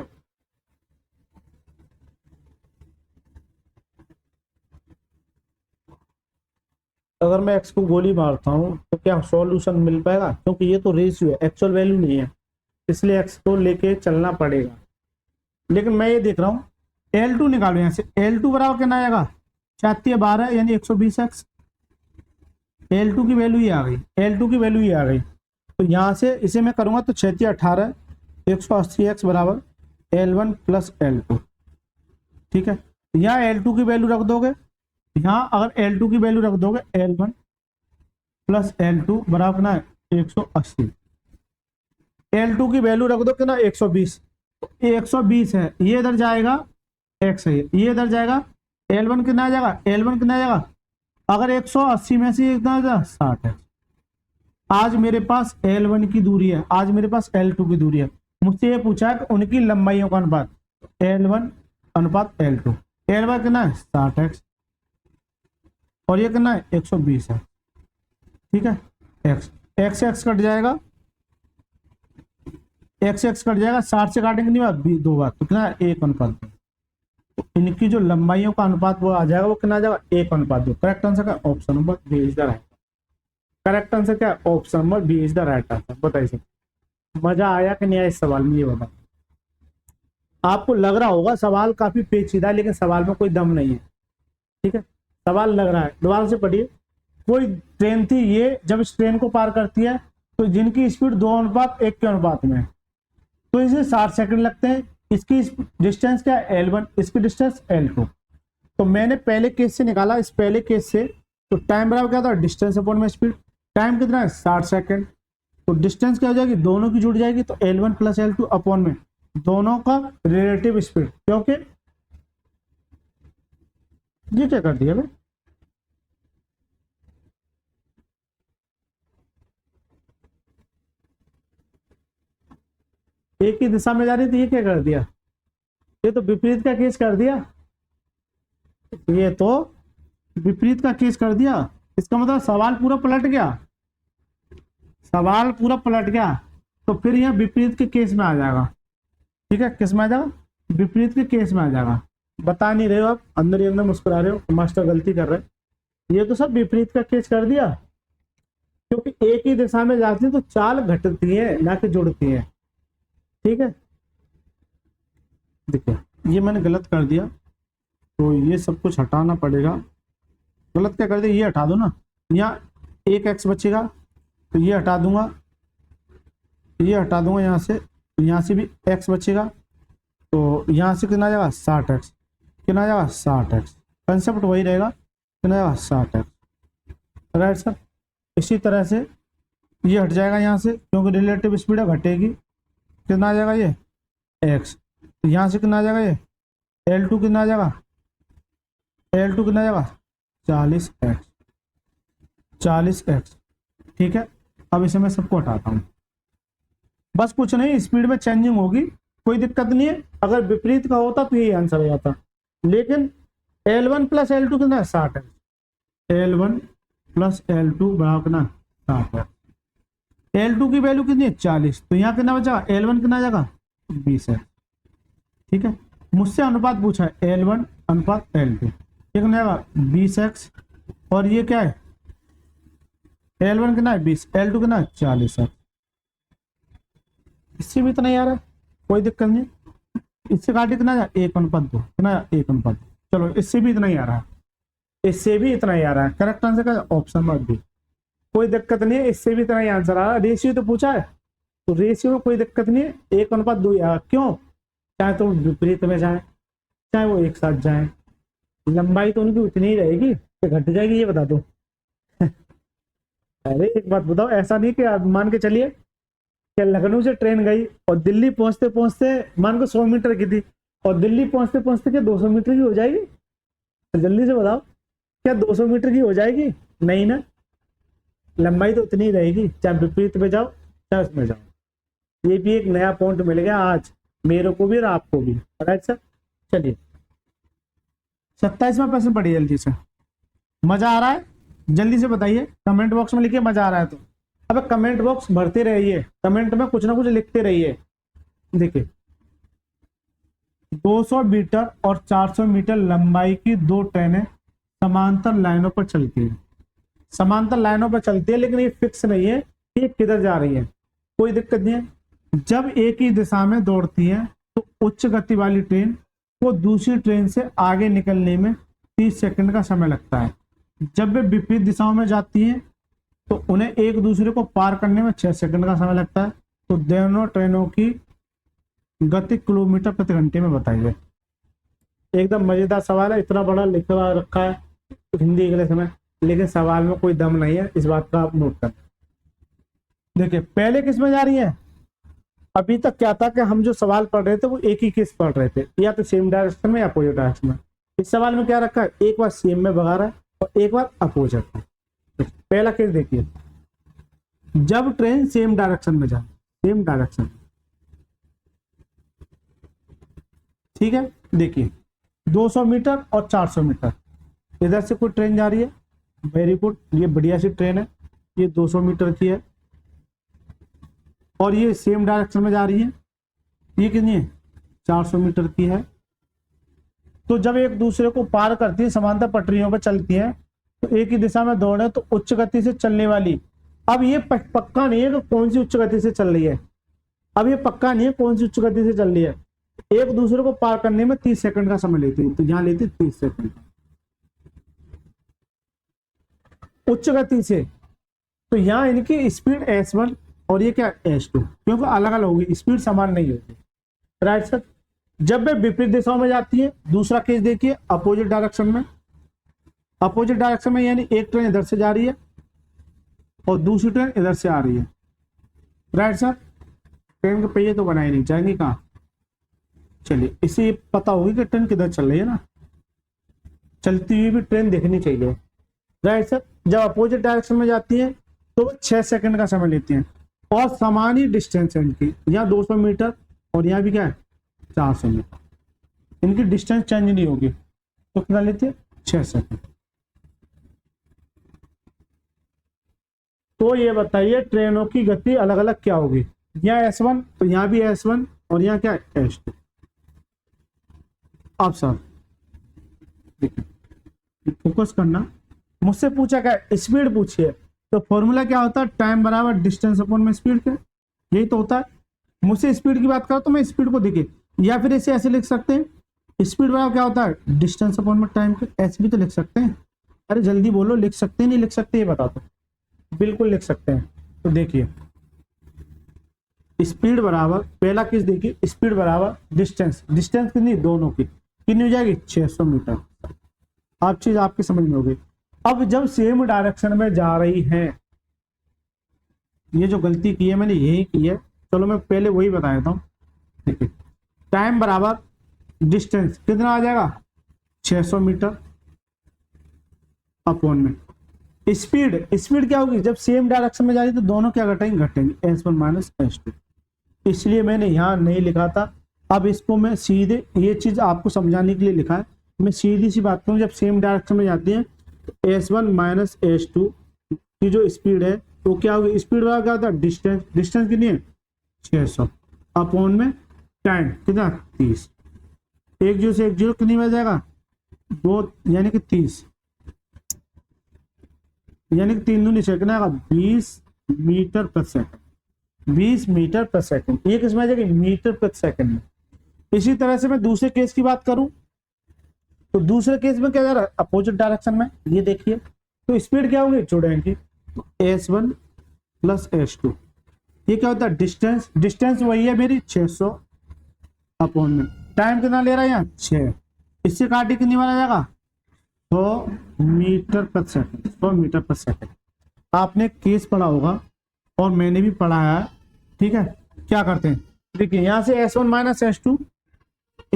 अगर मैं x को गोली मारता हूं तो क्या सॉल्यूशन मिल पाएगा? क्योंकि ये तो रेशियो है, एक्चुअल वैल्यू नहीं है, इसलिए x को लेके चलना पड़ेगा। लेकिन मैं ये देख रहा हूं, L2 निकालो यहां से। L2 बराबर कितना आएगा? 7×12 यानी 120x। L2 की वैल्यू ये आ गई, L2 की वैल्यू ये आ गई। तो यहां से इसे मैं करूंगा तो 6×18 180x बराबर L1 प्लस L2। ठीक है, यहाँ L2 की वैल्यू रख दोगे, यहाँ अगर L2 की वैल्यू रख दोगे, L1 प्लस L2 बराबर ना 180। L2 की वैल्यू रख दो कितना? 120। 120 है, ये इधर जाएगा x है, ये इधर जाएगा, L1 कितना आ जाएगा? L1 कितना आ जाएगा? अगर 180 में से कितना 60 है। आज मेरे पास L1 की दूरी है, आज मेरे पास L2 की दूरी है, मुझसे ये पूछा है कि उनकी लंबाइयों का अनुपात, L1 अनुपात L2। L1 कितना है 60x और ये कितना है 120 है। ठीक है, x x कट जाएगा, x कट जाएगा, 60 से काटेंगे नहीं बात, दो बात, तो कितना 1:2। तो इनकी जो लंबाइयों का अनुपात वो आ जाएगा, वो कितना आ जाएगा 1:2। करेक्ट आंसर का option number B is the right. Correct answer क्या है, option number B is the right answer. बताइए मजा आया कि नहीं आया इस सवाल में, ये बता। आपको लग रहा होगा सवाल काफी पेचीदा है, लेकिन सवाल में कोई दम नहीं है। ठीक है, सवाल लग रहा है, दोबारा से पढ़िए। कोई ट्रेन थी, ये जब इस ट्रेन को पार करती है तो जिनकी स्पीड 2:1 के अनुपात में है, तो इसे 60 सेकंड लगते हैं। इसकी डिस्टेंस क्या है L1, इसकी डिस्टेंस L2। तो मैंने पहले केस से निकाला, इस पहले केस से, तो टाइम बराबर क्या था, डिस्टेंस अपॉन में स्पीड। टाइम कितना है 60 सेकंड, तो डिस्टेंस क्या हो जाएगी, दोनों की जुड़ जाएगी, तो L1 प्लस L2 अपॉन में दोनों का रिलेटिव स्पीड, क्योंकि ये क्या कर दिया भाई, एक ही दिशा में जा रही थी, ये क्या कर दिया, ये तो विपरीत का केस कर दिया, ये तो विपरीत का केस कर दिया। इसका मतलब सवाल पूरा पलट गया, सवाल पूरा पलट गया। तो फिर यह विपरीत के केस में आ जाएगा। ठीक है, किस में आ जाएगा, विपरीत के केस में आ जाएगा। बता नहीं रहे हो आप, अंदर ही अंदर मुस्कुरा रहे हो, मास्टर गलती कर रहे हैं। ये तो सब विपरीत का केस कर दिया, क्योंकि एक ही दिशा में जाती है तो चाल घटती है ना कि जुड़ती है। ठीक है, देखिए ये मैंने गलत कर दिया, तो ये सब कुछ हटाना पड़ेगा। गलत क्या कर दिया, ये हटा दो ना, यहाँ एक x बचेगा, तो ये हटा दूंगा, ये हटा दूंगा यहाँ से भी x बचेगा, तो यहाँ से कितना आ जाएगा 60x, कितना आ जाएगा 60x। कंसेप्ट वही रहेगा, कितना आएगा 60x। राइट सर, इसी तरह से ये हट जाएगा यहाँ से, क्योंकि रिलेटिव स्पीड घटेगी, कितना आ जाएगा ये x। यहाँ से कितना आ जाएगा ये L2, कितना आ जाएगा L2 कितना आ जाएगा 40x, 40x। ठीक है, अब इसे मैं सबको हटाता हूँ, बस कुछ नहीं, स्पीड में चेंजिंग होगी, कोई दिक्कत नहीं है। अगर विपरीत का होता तो यही आंसर हो जाता, लेकिन L1 प्लस L2 कितना है 60x, L1 प्लस L2 बराबर कितना 60 है। L2 की वैल्यू कितनी है 40, तो यहाँ कितना बचा L1 कितना आ जाएगा 20 है। ठीक है, मुझसे अनुपात पूछा है L1 अनुपात L2, ये कितना आएगा 20x, और ये क्या है L1 कितना है 20, L2 कितना है 40 है। इससे भी इतना ही आ रहा है, कोई दिक्कत नहीं, इससे काटे कितना 1:2, कितना 1:2। चलो इससे भी इतना ही आ रहा है, इससे भी इतना ही आ रहा है। करेक्ट आंसर का ऑप्शन नंबर बी, कोई दिक्कत नहीं है, इससे भी इतना ही आंसर आ रहा है। रेशियो तो पूछा है, तो रेशियो में कोई दिक्कत नहीं है, 1:2। क्यों, चाहे तो विपरीत में जाए, चाहे वो एक साथ जाए, लंबाई तो उनकी उतनी ही रहेगी, तो घट जाएगी, ये बता दो। अरे एक बात बताओ, ऐसा नहीं कि आप मान के चलिए कि लखनऊ से ट्रेन गई और दिल्ली पहुंचते पहुंचते मान को 100 मीटर की थी, और दिल्ली पहुंचते पहुंचते क्या 200 मीटर की हो जाएगी, तो जल्दी से बताओ क्या 200 मीटर की हो जाएगी, नहीं ना, लंबाई तो उतनी ही रहेगी, चाहे विपरीत में जाओ चाहे उसमें जाओ। ये भी एक नया पॉइंट मिल गया आज मेरे को भी और आपको भी। राइट सर, चलिए 27वां प्रश्न पढ़िए जल्दी से। मजा आ रहा है, जल्दी से बताइए, कमेंट बॉक्स में लिखिए मजा आ रहा है तो। अब कमेंट बॉक्स भरते रहिए, कमेंट में कुछ ना कुछ लिखते रहिए। देखिए 200 मीटर और 400 मीटर लंबाई की दो ट्रेनें समांतर लाइनों पर चलती है, समांतर लाइनों पर चलती है, लेकिन ये फिक्स नहीं है कि किधर जा रही है, कोई दिक्कत नहीं है। जब एक ही दिशा में दौड़ती है तो उच्च गति वाली ट्रेन को दूसरी ट्रेन से आगे निकलने में 30 सेकंड का समय लगता है। जब वे विपरीत दिशाओं में जाती हैं तो उन्हें एक दूसरे को पार करने में 6 सेकंड का समय लगता है। तो दोनों ट्रेनों की गति किलोमीटर प्रति घंटे में बताइए। एकदम मजेदार सवाल है, इतना बड़ा लिखा रखा है हिंदी इंग्लिश में, लेकिन सवाल में कोई दम नहीं है, इस बात का आप नोट कर। देखिए पहले किस में जा रही है, अभी तक क्या था कि हम जो सवाल पढ़ रहे थे वो एक ही केस पढ़ रहे थे, या तो सेम डायरेक्शन में या अपोजिट डायरेक्शन में। इस सवाल में क्या रखा है, एक बार सेम में भगा रहा है, और एक बार अपोजिट में। तो पहला केस देखिए, जब ट्रेन सेम डायरेक्शन में जाए, सेम डायरेक्शन, ठीक है, देखिए 200 मीटर और 400 मीटर, इधर से कोई ट्रेन जा रही है, वेरी गुड, ये बढ़िया सी ट्रेन है, ये 200 मीटर की है और ये सेम डायरेक्शन में जा रही है, ये कितनी है, 400 मीटर की है। तो जब एक दूसरे को पार करती है, समांतर पटरियों पर चलती है, तो एक ही दिशा में दौड़े तो उच्च गति से चलने वाली, अब ये पक्का नहीं है कि कौन सी उच्च गति से चल रही है, अब ये पक्का नहीं है कौन सी उच्च गति से चल रही है, एक दूसरे को पार करने में 30 सेकंड का समय लेती है, तो यहां लेती 30 सेकंड उच्च गति से। तो यहाँ इनकी स्पीड S1 और ये क्या S2, क्योंकि अलग अलग होगी, स्पीड समान नहीं होगी, राइट सर। जब वे विपरीत दिशाओं में जाती है, दूसरा केस देखिए, अपोजिट डायरेक्शन में, अपोजिट डायरेक्शन में यानी एक ट्रेन इधर से जा रही है और दूसरी ट्रेन इधर से आ रही है, राइट सर। ट्रेन के पहिए तो बनाए नहीं, जाएंगे कहाँ, चलिए इसे पता होगी कि ट्रेन किधर चल रही है ना, चलती हुई भी ट्रेन देखनी चाहिए, राइट सर। जब अपोजिट डायरेक्शन में जाती है तो 6 सेकंड का समय लेती हैं और समान ही डिस्टेंस है इनकी, यहाँ 200 मीटर और यहाँ भी क्या है 400 मीटर, इनकी डिस्टेंस चेंज नहीं होगी, तो कितना लेती है 6 सेकंड। तो ये बताइए ट्रेनों की गति अलग अलग क्या होगी, यहाँ S1 तो यहाँ भी S1 और यहाँ क्या है S2। अब सर देखिए फोकस करना, मुझसे पूछा क्या, स्पीड पूछिए, तो फॉर्मूला क्या होता है, टाइम बराबर डिस्टेंस अपॉन में स्पीड के, यही तो होता है। मुझसे स्पीड की बात करो तो मैं स्पीड को देखिए, या फिर इसे ऐसे लिख सकते हैं, स्पीड बराबर क्या होता है डिस्टेंस अपॉन में टाइम के, ऐसे भी तो लिख सकते हैं। अरे जल्दी बोलो, लिख सकते हैं नहीं लिख सकते ये बता दो, बिल्कुल लिख सकते हैं। तो देखिए स्पीड बराबर, पहला केस देखिए, स्पीड बराबर डिस्टेंस, डिस्टेंस कितनी, दोनों की कितनी हो जाएगी 600 मीटर। आप चीज आपकी समझ में होगी। अब जब सेम डायरेक्शन में जा रही है, ये जो गलती की है मैंने यही की है, चलो मैं पहले वही बता देता हूं। देखिए टाइम बराबर डिस्टेंस कितना आ जाएगा 600 मीटर अपॉन में स्पीड, स्पीड क्या होगी जब सेम डायरेक्शन में जा रही तो दोनों क्या घटेंगे, घटेंगे S1 माइनस S2, इसलिए मैंने यहां नहीं लिखा था। अब इसको मैं सीधे, ये चीज आपको समझाने के लिए लिखा है, मैं सीधी सी बात करूं, जब सेम डायरेक्शन में जाती है तो S1 माइनस S2 की जो स्पीड है वो क्या होगी, स्पीड वाला क्या होता है डिस्टेंस, डिस्टेंस कितनी है 600 अपॉन में टाइम कितना 30, एक जीरो से एक जीरो कितनी बच जाएगा 2 यानी कि 30, यानी कि 3 दूनी सेकंड आएगा 20 मीटर प्रति सेकंड, 20 मीटर प्रति सेकंड, ये किसमें आ जाएगी मीटर प्रति सेकंड में। इसी तरह से मैं दूसरे केस की बात करूं तो दूसरे केस में क्या जा रहा है अपोजिट डायरेक्शन में, ये देखिए तो स्पीड क्या होगी स्टूडेंट की S1 प्लस S2, ये क्या होता है डिस्टेंस, डिस्टेंस वही है मेरी 600 अपॉन में टाइम कितना ले रहा है यहाँ 6, इससे काटी कितनी बार आ जाएगा 100 मीटर प्रति सेकंड, 100 मीटर प्रति सेकंड। आपने केस पढ़ा होगा और मैंने भी पढ़ा है, ठीक है। क्या करते हैं देखिए यहां से S1 minus S2,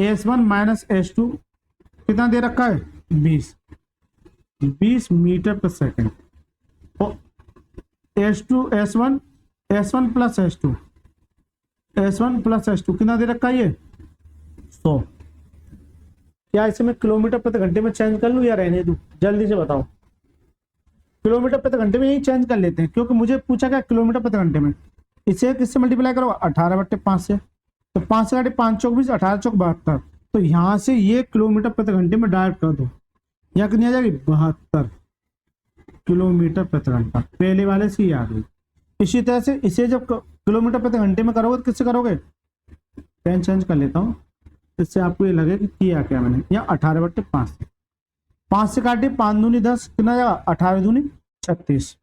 S1 minus S2 कितना दे रखा है 20 मीटर प्रति सेकंड, और S2 S1 S1 plus S2 S1 plus S2 कितना दे रखा है ये 100। क्या इसे मैं किलोमीटर प्रति घंटे में चेंज कर लूं या रहने दूं, जल्दी से बताओ। किलोमीटर प्रति घंटे में यही चेंज कर लेते हैं क्योंकि मुझे पूछा क्या किलोमीटर प्रति घंटे में, इसे किससे मल्टीप्लाई करो 18/5 से, तो 5 से काटे 5 चौक 20, 18 चौक 72, तो यहां से ये किलोमीटर प्रति घंटे में डायरेक्ट कर दो, यहाँ कितनी आ जाएगी 72 किलोमीटर प्रति घंटा, पहले वाले से ही आ गई। इसी तरह से इसे जब किलोमीटर प्रति घंटे में करोगे तो किससे करोगे, पेन चेंज कर लेता हूँ इससे आपको ये लगे कि किया क्या मैंने, यहाँ 18/5 से, 5 से काटे 5 दूनी 10 कितना जाएगा 18 दूनी 36,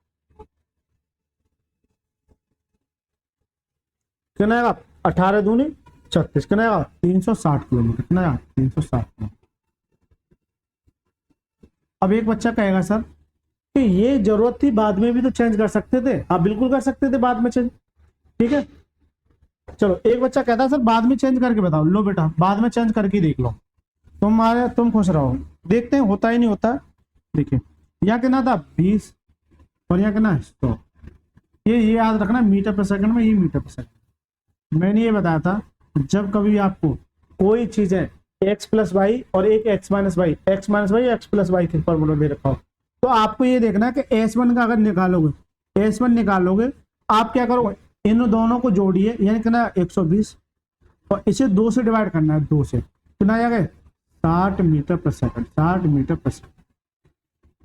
कितना आएगा 18 दूनी 36, कितना आएगा 360 किलोमीटर, कितना आएगा 360 किलोमीटर। अब एक बच्चा कहेगा सर कि ये जरूरत थी बाद में भी तो चेंज कर सकते थे, आप बिल्कुल कर सकते थे बाद में चेंज, ठीक है। चलो एक बच्चा कहता है सर बाद में चेंज करके बताओ, लो बेटा बाद में चेंज करके देख लो, तुम खुश रहो, देखते हैं होता ही नहीं होता। देखिए यहाँ कितना था 20 और यहाँ कितना 100। ये याद रखना मीटर पर सेकंड में, ये मीटर पर सेकंड। मैंने ये बताया था जब कभी आपको कोई चीज है x प्लस वाई और एक x minus y, x minus y x plus y के फॉर्मूला दे रखा हो, तो आपको ये देखना है कि S1 का अगर निकालोगे, S1 निकालोगे, आप क्या करोगे, इन दोनों को जोड़िए, यानी कितना 120 और इसे 2 से डिवाइड करना है, 2 से कितना आ जाएगा 60 मीटर पर सेकंड, 60 मीटर पर सेकंड।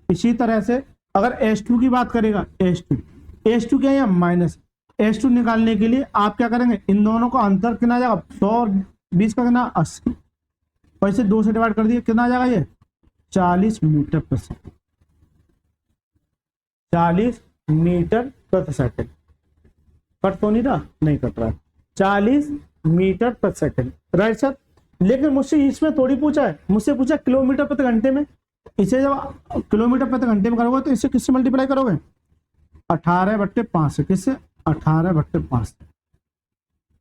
इसी तरह से अगर S2 की बात करेगा, S2 क्या है माइनस, S2 निकालने के लिए आप क्या करेंगे, इन दोनों का अंतर कितना आ जाएगा 100 और 20 का कितना 80 और इसे 2 से डिवाइड कर दिए, कितना आ जाएगा ये 40 मीटर पर सेकंड, 40 मीटर प्रति सेकंड। कट तो नहीं रहा, नहीं कट रहा है, 40 मीटर प्रति सेकंड, राइट सर। लेकिन मुझसे इसमें थोड़ी पूछा है, मुझसे पूछा किलोमीटर प्रति घंटे में। इसे जब किलोमीटर प्रति घंटे में करोगे तो इसे किससे मल्टीप्लाई करोगे, 18/5 से, किससे 18/5 से,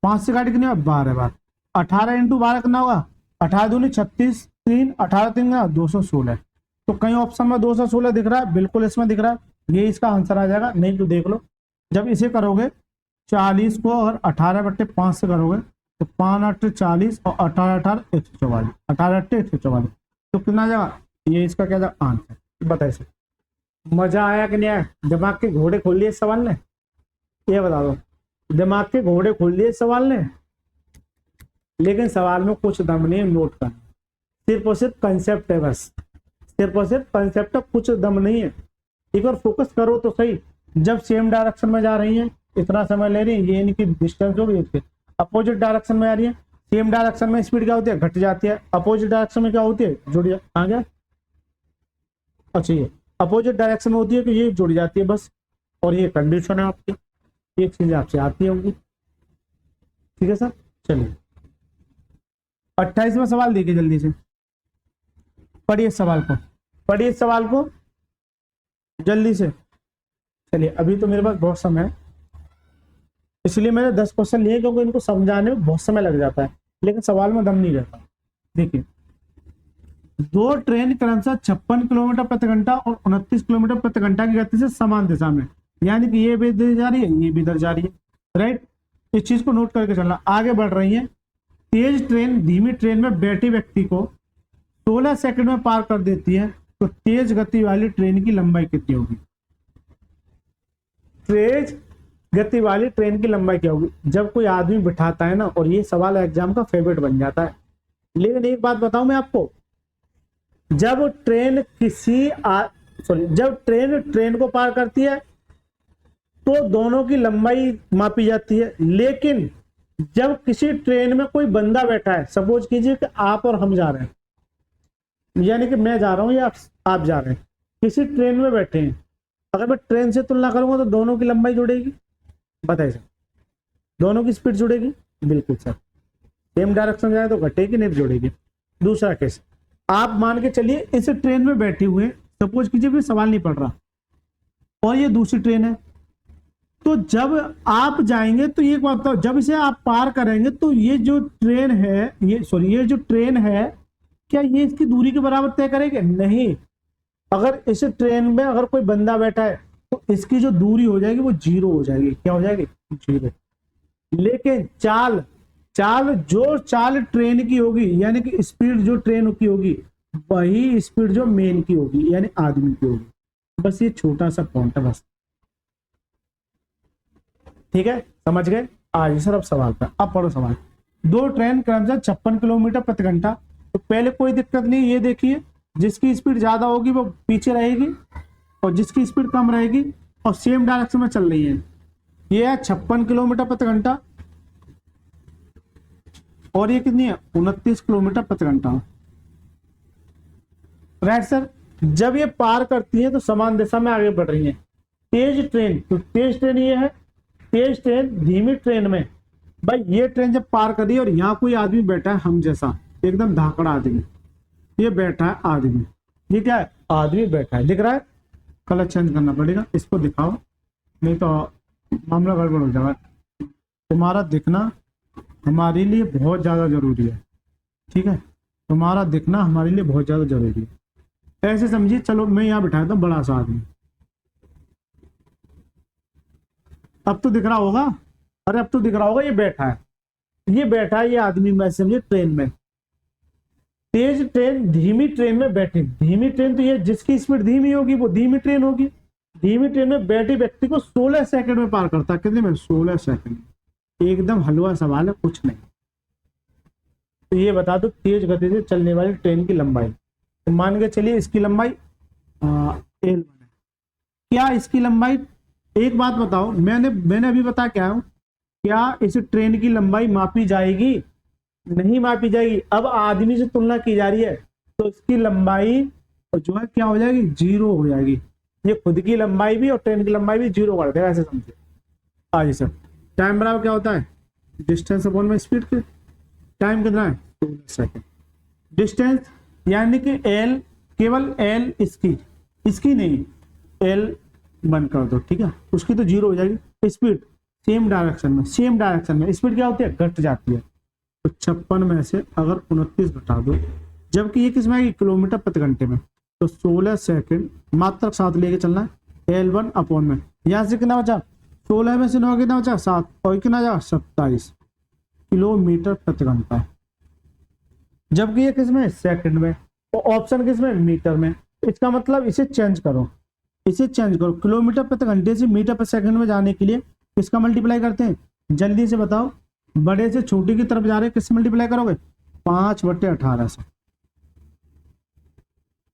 5 से काट कितनी 12 बार, 18 × 12 कितना होगा, 18 दूनी 36, 3 18 3 216। तो कहीं ऑप्शन में 216 दिख रहा है, बिल्कुल इसमें दिख रहा है, ये इसका आंसर आ जाएगा। नहीं तो देख लो, जब इसे करोगे 40 को अगर 18/5 से करोगे तो 5 8 40 और 18 18 144, 18 8 144, तो कितना आ जाएगा, ये इसका क्या जाएगा आंसर। बताइए सर, मजा आया कि नहीं आया, दिमाग के घोड़े खोल लिए सवाल ने, ये बता दो, दिमाग के घोड़े खोल लिए सवाल ने। लेकिन सवाल में कुछ दम नहीं, नोट करना, सिर्फ और सिर्फ कंसेप्ट है, बस सिर्फ और सिर्फ कंसेप्ट है, कुछ दम नहीं है। एक बार फोकस करो तो सही। जब सेम डायरेक्शन में जा रही है, इतना समय ले रही है, ये इनकी डिस्टेंस होगी, इसके अपोजिट डायरेक्शन में आ रही है, सेम डायरेक्शन में स्पीड क्या होती है, घट जाती है, अपोजिट डायरेक्शन में क्या होती है, जुड़ जा, आ गया, अच्छा ये अपोजिट डायरेक्शन में होती है कि ये जुड़ जाती है बस। और ये कंडीशन है आपकी, ये चीजें आपसे आती होंगी, ठीक है सर। चलिए 28वां सवाल देखिए जल्दी से, पढ़िए सवाल को, पढ़िए सवाल को जल्दी से। चलिए अभी तो मेरे पास बहुत समय है, इसलिए मैंने 10 क्वेश्चन लिए, क्योंकि इनको समझाने में बहुत समय लग जाता है, लेकिन सवाल में दम नहीं रहता। देखिए, दो ट्रेन क्रमशः 56 किलोमीटर प्रति घंटा और 29 किलोमीटर प्रति घंटा की गति से समान दिशा में, यानी कि ये भी इधर जा रही है, ये भी इधर जा रही है, राइट। इस चीज को नोट करके चलना। आगे बढ़ रही है, तेज ट्रेन धीमी ट्रेन में बैठे व्यक्ति को 16 सेकंड में पार कर देती है, तो तेज गति वाली ट्रेन की लंबाई कितनी होगी। तेज गति वाली ट्रेन की लंबाई क्या होगी। जब कोई आदमी बिठाता है ना, और ये सवाल एग्जाम का फेवरेट बन जाता है। लेकिन एक बात बताऊं मैं आपको, जब ट्रेन जब ट्रेन को पार करती है तो दोनों की लंबाई मापी जाती है। लेकिन जब किसी ट्रेन में कोई बंदा बैठा है, सपोज कीजिए कि आप और हम जा रहे हैं, यानी कि मैं जा रहा हूं या आप जा रहे हैं, किसी ट्रेन में बैठे हैं, अगर मैं ट्रेन से तुलना करूंगा तो दोनों की लंबाई जुड़ेगी। बताइए सर, दोनों की स्पीड जुड़ेगी, बिल्कुल सर। सेम डायरेक्शन जाए तो घटेगी, नहीं जुड़ेगी। दूसरा केस, आप मान के चलिए इस ट्रेन में बैठे हुए, सपोज कीजिए भी सवाल नहीं पढ़ रहा, और ये दूसरी ट्रेन है, तो जब आप जाएंगे तो एक बात बताओ, जब इसे आप पार करेंगे तो ये जो ट्रेन है, ये जो ट्रेन है, क्या ये इसकी दूरी के बराबर तय करेगी? नहीं। अगर इस ट्रेन में अगर कोई बंदा बैठा है तो इसकी जो दूरी हो जाएगी वो 0 हो जाएगी। क्या हो जाएगी? 0। लेकिन चाल ट्रेन की होगी, यानी कि स्पीड जो ट्रेन की होगी, वही स्पीड जो मेन की होगी, यानी आदमी की होगी। बस ये छोटा सा पॉइंट है, बस। ठीक है, समझ गए? आज सर अब सवाल पर, अब पढ़ो सवाल। दो ट्रेन क्रमशः 56 किलोमीटर प्रति घंटा, तो पहले कोई दिक्कत नहीं। ये देखिए, जिसकी स्पीड ज्यादा होगी वो पीछे रहेगी, और जिसकी स्पीड कम रहेगी और सेम डायरेक्शन में चल रही है, ये है 56 किलोमीटर प्रति घंटा, और ये कितनी है? 29 किलोमीटर प्रति घंटा। Right sir. जब ये पार करती है तो समान दिशा में आगे बढ़ रही है। तेज ट्रेन, तो तेज ट्रेन ये है, तेज ट्रेन धीमी ट्रेन में, भाई ये ट्रेन जब पार कर रही है और यहाँ कोई आदमी बैठा है हम जैसा, एकदम धाकड़ा आदमी, ये बैठा है आदमी, ये क्या है? आदमी बैठा है, दिख रहा है? कलर चेंज करना पड़ेगा, इसको दिखाओ, नहीं तो मामला गड़बड़ हो जाएगा। तुम्हारा दिखना हमारे लिए बहुत ज्यादा जरूरी है, ठीक है? तुम्हारा दिखना हमारे लिए बहुत ज्यादा जरूरी है, ऐसे समझिए, चलो मैं यहाँ बिठाता हूँ बड़ा सा आदमी, अब तो दिख रहा होगा, अरे अब तो दिख रहा होगा, ये बैठा है, ये बैठा है, ये आदमी में समझिए ट्रेन में, तेज ट्रेन धीमी ट्रेन में बैठे, धीमी ट्रेन तो ये जिसकी स्पीड धीमी होगी वो धीमी ट्रेन होगी, धीमी ट्रेन में बैठे व्यक्ति को 16 सेकंड में पार करता है, कितने में, 16 सेकंड। एकदम हलवा सवाल है, कुछ नहीं। तो ये बता दो तेज गति से चलने वाली ट्रेन की लंबाई, तो मान के चलिए इसकी लंबाई L1 है, क्या इसकी लंबाई, एक बात बताओ, मैंने अभी बता क्या हूं, क्या इस ट्रेन की लंबाई मापी जाएगी, नहीं मापी जाएगी। अब आदमी से तुलना की जा रही है तो इसकी लंबाई जो है क्या हो जाएगी, 0 हो जाएगी, ये खुद की लंबाई भी और ट्रेन की लंबाई भी 0 कर देगा, ऐसे समझे। आइए सर, टाइम बराबर क्या होता है, डिस्टेंस अपॉन में स्पीड के, टाइम कितना है 16 सेकंड, डिस्टेंस यानी कि एल, केवल एल इसकी नहीं, एल बंद कर दो, ठीक है, उसकी तो 0 हो जाएगी। स्पीड सेम डायरेक्शन में स्पीड क्या होती है, घट जाती है, तो 56 में से अगर 29 घटा दो, जबकि ये किसमें आएगी, किलोमीटर प्रति घंटे में, तो 16 सेकंड मात्रक साथ लेके चलना है, L1 अपॉन में, यहाँ से कितना बचा, 16 में से 9 कितना बचा, 7, और कितना जाएगा 27 किलोमीटर प्रति घंटा, जबकि ये किसमें, सेकंड में, और ऑप्शन किसमें, मीटर में। इसका मतलब इसे चेंज करो, किलोमीटर प्रति घंटे से मीटर प्रति सेकंड में जाने के लिए किसका मल्टीप्लाई करते हैं, जल्दी से बताओ, बड़े से छोटे की तरफ जा रहे हैं, किससे मल्टीप्लाई करोगे, 5/18 से,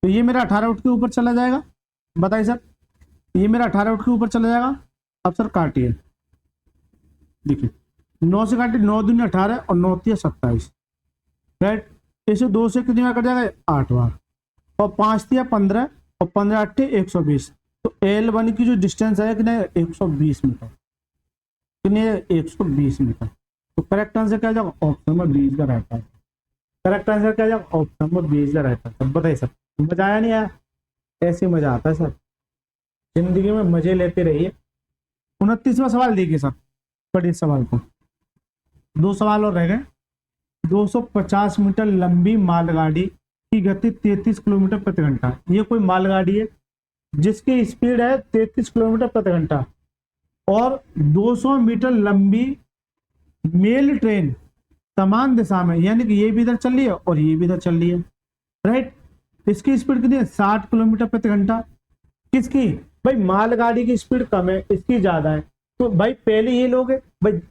तो ये मेरा 18 उठ के ऊपर चला जाएगा, बताइए सर, ये मेरा 18 उठ के ऊपर चला जाएगा। अब सर काटिए, देखिए 9 से काटिए, 9 दूनी 18 और 9 तिया 27, राइट, इसे 2 से कितनी बार कट जाएगा, 8 बार, और 5 तिया 15 और 15 8 120, तो L1 की जो डिस्टेंस है कितने, 120 मीटर, कितने 120 मीटर, तो करेक्ट आंसर क्या जाएगा, ऑप्शन नंबर 20 का रहता है, करेक्ट आंसर क्या जाएगा, ऑप्शन नंबर 20 का रहता है। तब बताइए सर, मजा आया नहीं आया, ऐसे मजा आता है सर, जिंदगी में मजे लेते रहिए। 29वां सवाल देखिए सर, पढ़िए सवाल को, 2 सवाल और रह गए। 250 मीटर लंबी मालगाड़ी की गति 33 किलोमीटर प्रति घंटा, ये कोई मालगाड़ी है जिसकी स्पीड है 33 किलोमीटर प्रति घंटा, और 200 मीटर लंबी मेल ट्रेन समान दिशा में, यानी कि ये भी इधर चल रही है और ये भी इधर चल रही है, राइट, इसकी स्पीड कितनी है, 60 किलोमीटर प्रति घंटा। किसकी, भाई मालगाड़ी की स्पीड कम है, इसकी ज्यादा है, तो भाई पहले ये लोग भाई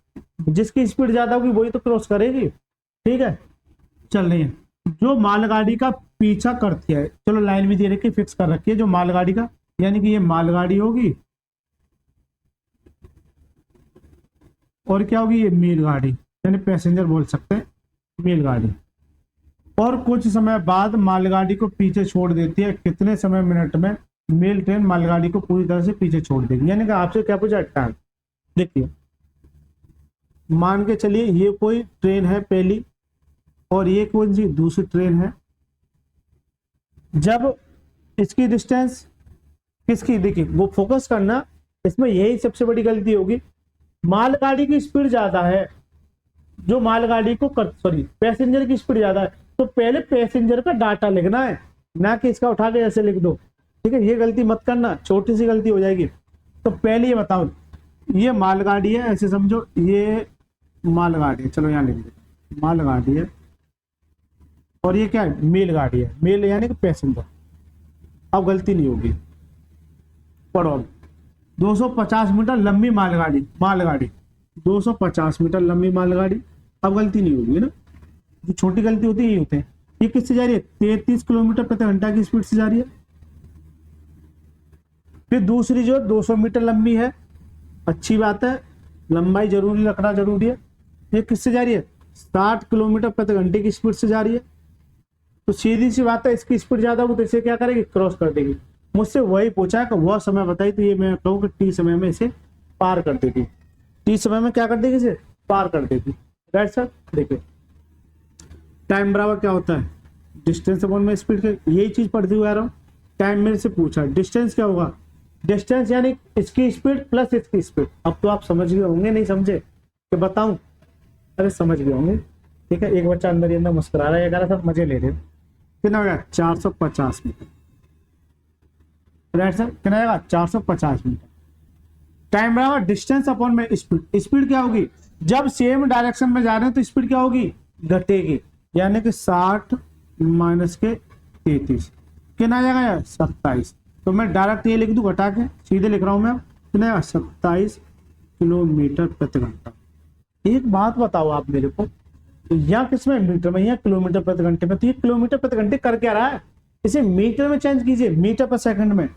जिसकी स्पीड ज्यादा होगी वही तो क्रॉस करेगी, ठीक है, चल रही है, जो मालगाड़ी का पीछा करती है, चलो लाइन भी दे रखी, फिक्स कर रखी है, जो मालगाड़ी का, यानी कि ये मालगाड़ी होगी और क्या होगी, ये मेलगाड़ी, यानी पैसेंजर बोल सकते हैं, मेलगाड़ी, और कुछ समय बाद मालगाड़ी को पीछे छोड़ देती है, कितने समय मिनट में मेल ट्रेन मालगाड़ी को पूरी तरह से पीछे छोड़ देगी, यानी कि आपसे क्या पूछा, टाइम। देखिए मान के चलिए ये कोई ट्रेन है पहली और ये कौन सी दूसरी ट्रेन है, जब इसकी डिस्टेंस किसकी, देखिए वो फोकस करना, इसमें यही सबसे बड़ी गलती होगी, मालगाड़ी की स्पीड ज्यादा है, जो मालगाड़ी को पैसेंजर की स्पीड ज्यादा है, तो पहले पैसेंजर का डाटा लिखना है, ना कि इसका उठा के ऐसे लिख दो, ठीक है, ये गलती मत करना, छोटी सी गलती हो जाएगी। तो पहले ये बताओ, ये मालगाड़ी है, ऐसे समझो ये मालगाड़ी है, चलो यहाँ लिख दो मालगाड़ी है, और ये क्या है, मेलगाड़ी है, मेल यानी कि पैसेंजर, अब गलती नहीं होगी, पढ़ो अब। 250 मीटर लंबी मालगाड़ी, 250 मीटर लंबी मालगाड़ी, अब गलती नहीं होगी ना, जो छोटी गलती होती है ये होते हैं। ये किससे जा रही है, 33 किलोमीटर प्रति घंटा की स्पीड से जा रही है। फिर दूसरी जो 200 मीटर लंबी है, अच्छी बात है, लंबाई जरूरी रखना जरूरी है। ये किससे जा रही है, 60 किलोमीटर प्रति घंटे की स्पीड से जा रही है, तो सीधी सी बात है, इसकी स्पीड ज्यादा हो तो इसे क्या करेगी, क्रॉस कर देगी। मुझसे वही पूछा कि वह समय बताई, तो ये मैं कहूँ कि टी समय में इसे पार कर देगी, टी समय में क्या कर देगी, इसे पार कर देगी, राइट सर। देखिए टाइम बराबर क्या होता है, डिस्टेंस अपॉन में स्पीड के, यही चीज पढ़ती हुआ आ रहा हूँ। टाइम मेरे से पूछा, डिस्टेंस क्या होगा, डिस्टेंस यानी इसकी स्पीड प्लस इसकी स्पीड। अब तो आप समझ गए होंगे, नहीं समझे कि बताऊं, अरे समझ गए होंगे, ठीक है। एक बच्चा अंदर ही अंदर मुस्कुरा रहा है, कह रहा सब मजे ले रहे हो, कितना हो गया 450 मीटर, राइट सर, कितना आएगा 450 मीटर। टाइम रहेगा डिस्टेंस अपॉन में स्पीड। स्पीड क्या होगी, जब सेम डायरेक्शन में जा रहे हैं तो स्पीड क्या होगी, घटेगी, यानी कि 60 माइनस के 33 कितना आ जाएगा यार 27। तो मैं डायरेक्ट ये लिख दूं, घटा के सीधे लिख रहा हूं मैं, कितना आएगा 27 किलोमीटर प्रति घंटा। एक बात बताओ आप मेरे को, या किसमें मीटर में या किलोमीटर प्रति घंटे में, तो ये किलोमीटर प्रति घंटे कर क्या रहा है, इसे मीटर में चेंज कीजिए, मीटर पर सेकंड में।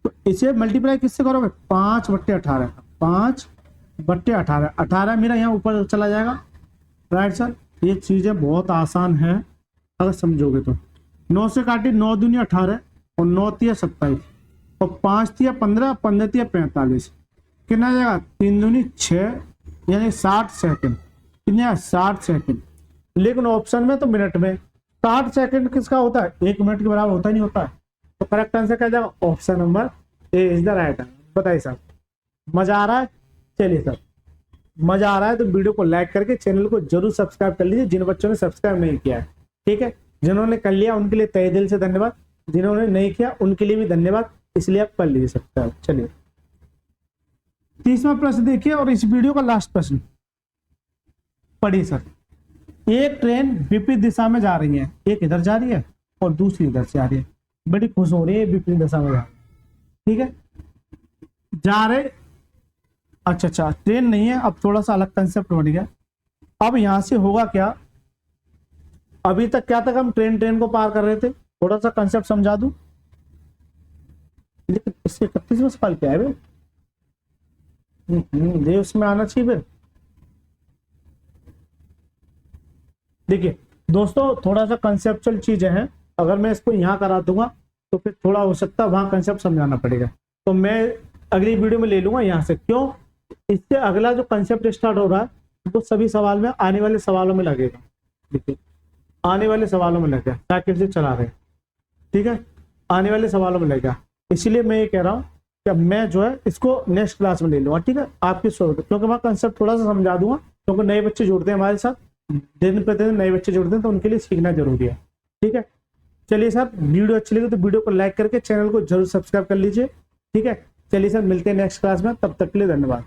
तो इसे मल्टीप्लाई किससे करोगे, 5/18, 5/18, 18 मेरा यहाँ ऊपर चला जाएगा। राइट सर, ये चीजें बहुत आसान है अगर समझोगे तो। 9 से काटी, 9 दूनी 18 और 9 तिया 27 और 5 तिया 15, 15 तिया 45, कितना आ जाएगा 3 दूनी 6, यानी 60 सेकंड। कितना 60 सेकंड, लेकिन ऑप्शन में तो मिनट में। 60 सेकंड किसका होता है, 1 मिनट के बराबर होता ही नहीं होता है। तो करेक्ट आंसर क्या जाएगा, option number A is the right answer. बताइए सर, मजा आ रहा है? चलिए सर, मजा आ रहा है तो वीडियो को लाइक करके चैनल को जरूर सब्सक्राइब कर लीजिए, जिन बच्चों ने सब्सक्राइब नहीं किया है। ठीक है, जिन्होंने कर लिया उनके लिए तहे दिल से धन्यवाद, जिन्होंने नहीं किया उनके लिए भी धन्यवाद, इसलिए आप कर लीजिए सब्सक्राइब। चलिए 30वां प्रश्न देखिए और इस वीडियो का लास्ट प्रश्न पढ़िए सर। एक ट्रेन विपरीत दिशा में जा रही है, एक इधर जा रही है और दूसरी इधर से आ रही है, बड़ी खुश हो रही है विपरीत दिशा में जा रही है। ठीक है, जा रहे, अच्छा ट्रेन नहीं है, अब थोड़ा सा अलग कंसेप्ट बन गया। अब यहां से होगा क्या, अभी तक क्या तक हम ट्रेन को पार कर रहे थे, थोड़ा सा कंसेप्ट समझा दूं। लेकिन इसके 31वां सवाल क्या है भाई, ये उसमें आना चाहिए फिर। देखिए दोस्तों, थोड़ा सा कंसेप्चुअल चीजें हैं, अगर मैं इसको यहाँ करा दूंगा तो फिर थोड़ा हो सकता है वहां कंसेप्ट समझाना पड़ेगा, तो मैं अगली वीडियो में ले लूंगा यहाँ से। क्यों, इससे अगला जो कंसेप्ट स्टार्ट हो रहा है वो सभी सवाल में, आने वाले सवालों में लगेगा। देखिए आने वाले सवालों में लगेगा, साइकिल से चला रहे, ठीक है, आने वाले सवालों में लगेगा। इसलिए मैं ये कह रहा हूँ कि मैं जो है इसको नेक्स्ट क्लास में ले लूंगा। ठीक है, आपकी सोच, क्योंकि वहाँ कंसेप्ट थोड़ा सा समझा दूंगा, क्योंकि नए बच्चे जुड़ते हैं हमारे साथ, दिन प्रतिदिन नए बच्चे जुड़ते हैं, तो उनके लिए सीखना जरूरी है। ठीक है, चलिए सर, वीडियो अच्छी लगी तो वीडियो को लाइक करके चैनल को जरूर सब्सक्राइब कर लीजिए। ठीक है, चलिए सर, मिलते हैं नेक्स्ट क्लास में, तब तक के लिए धन्यवाद।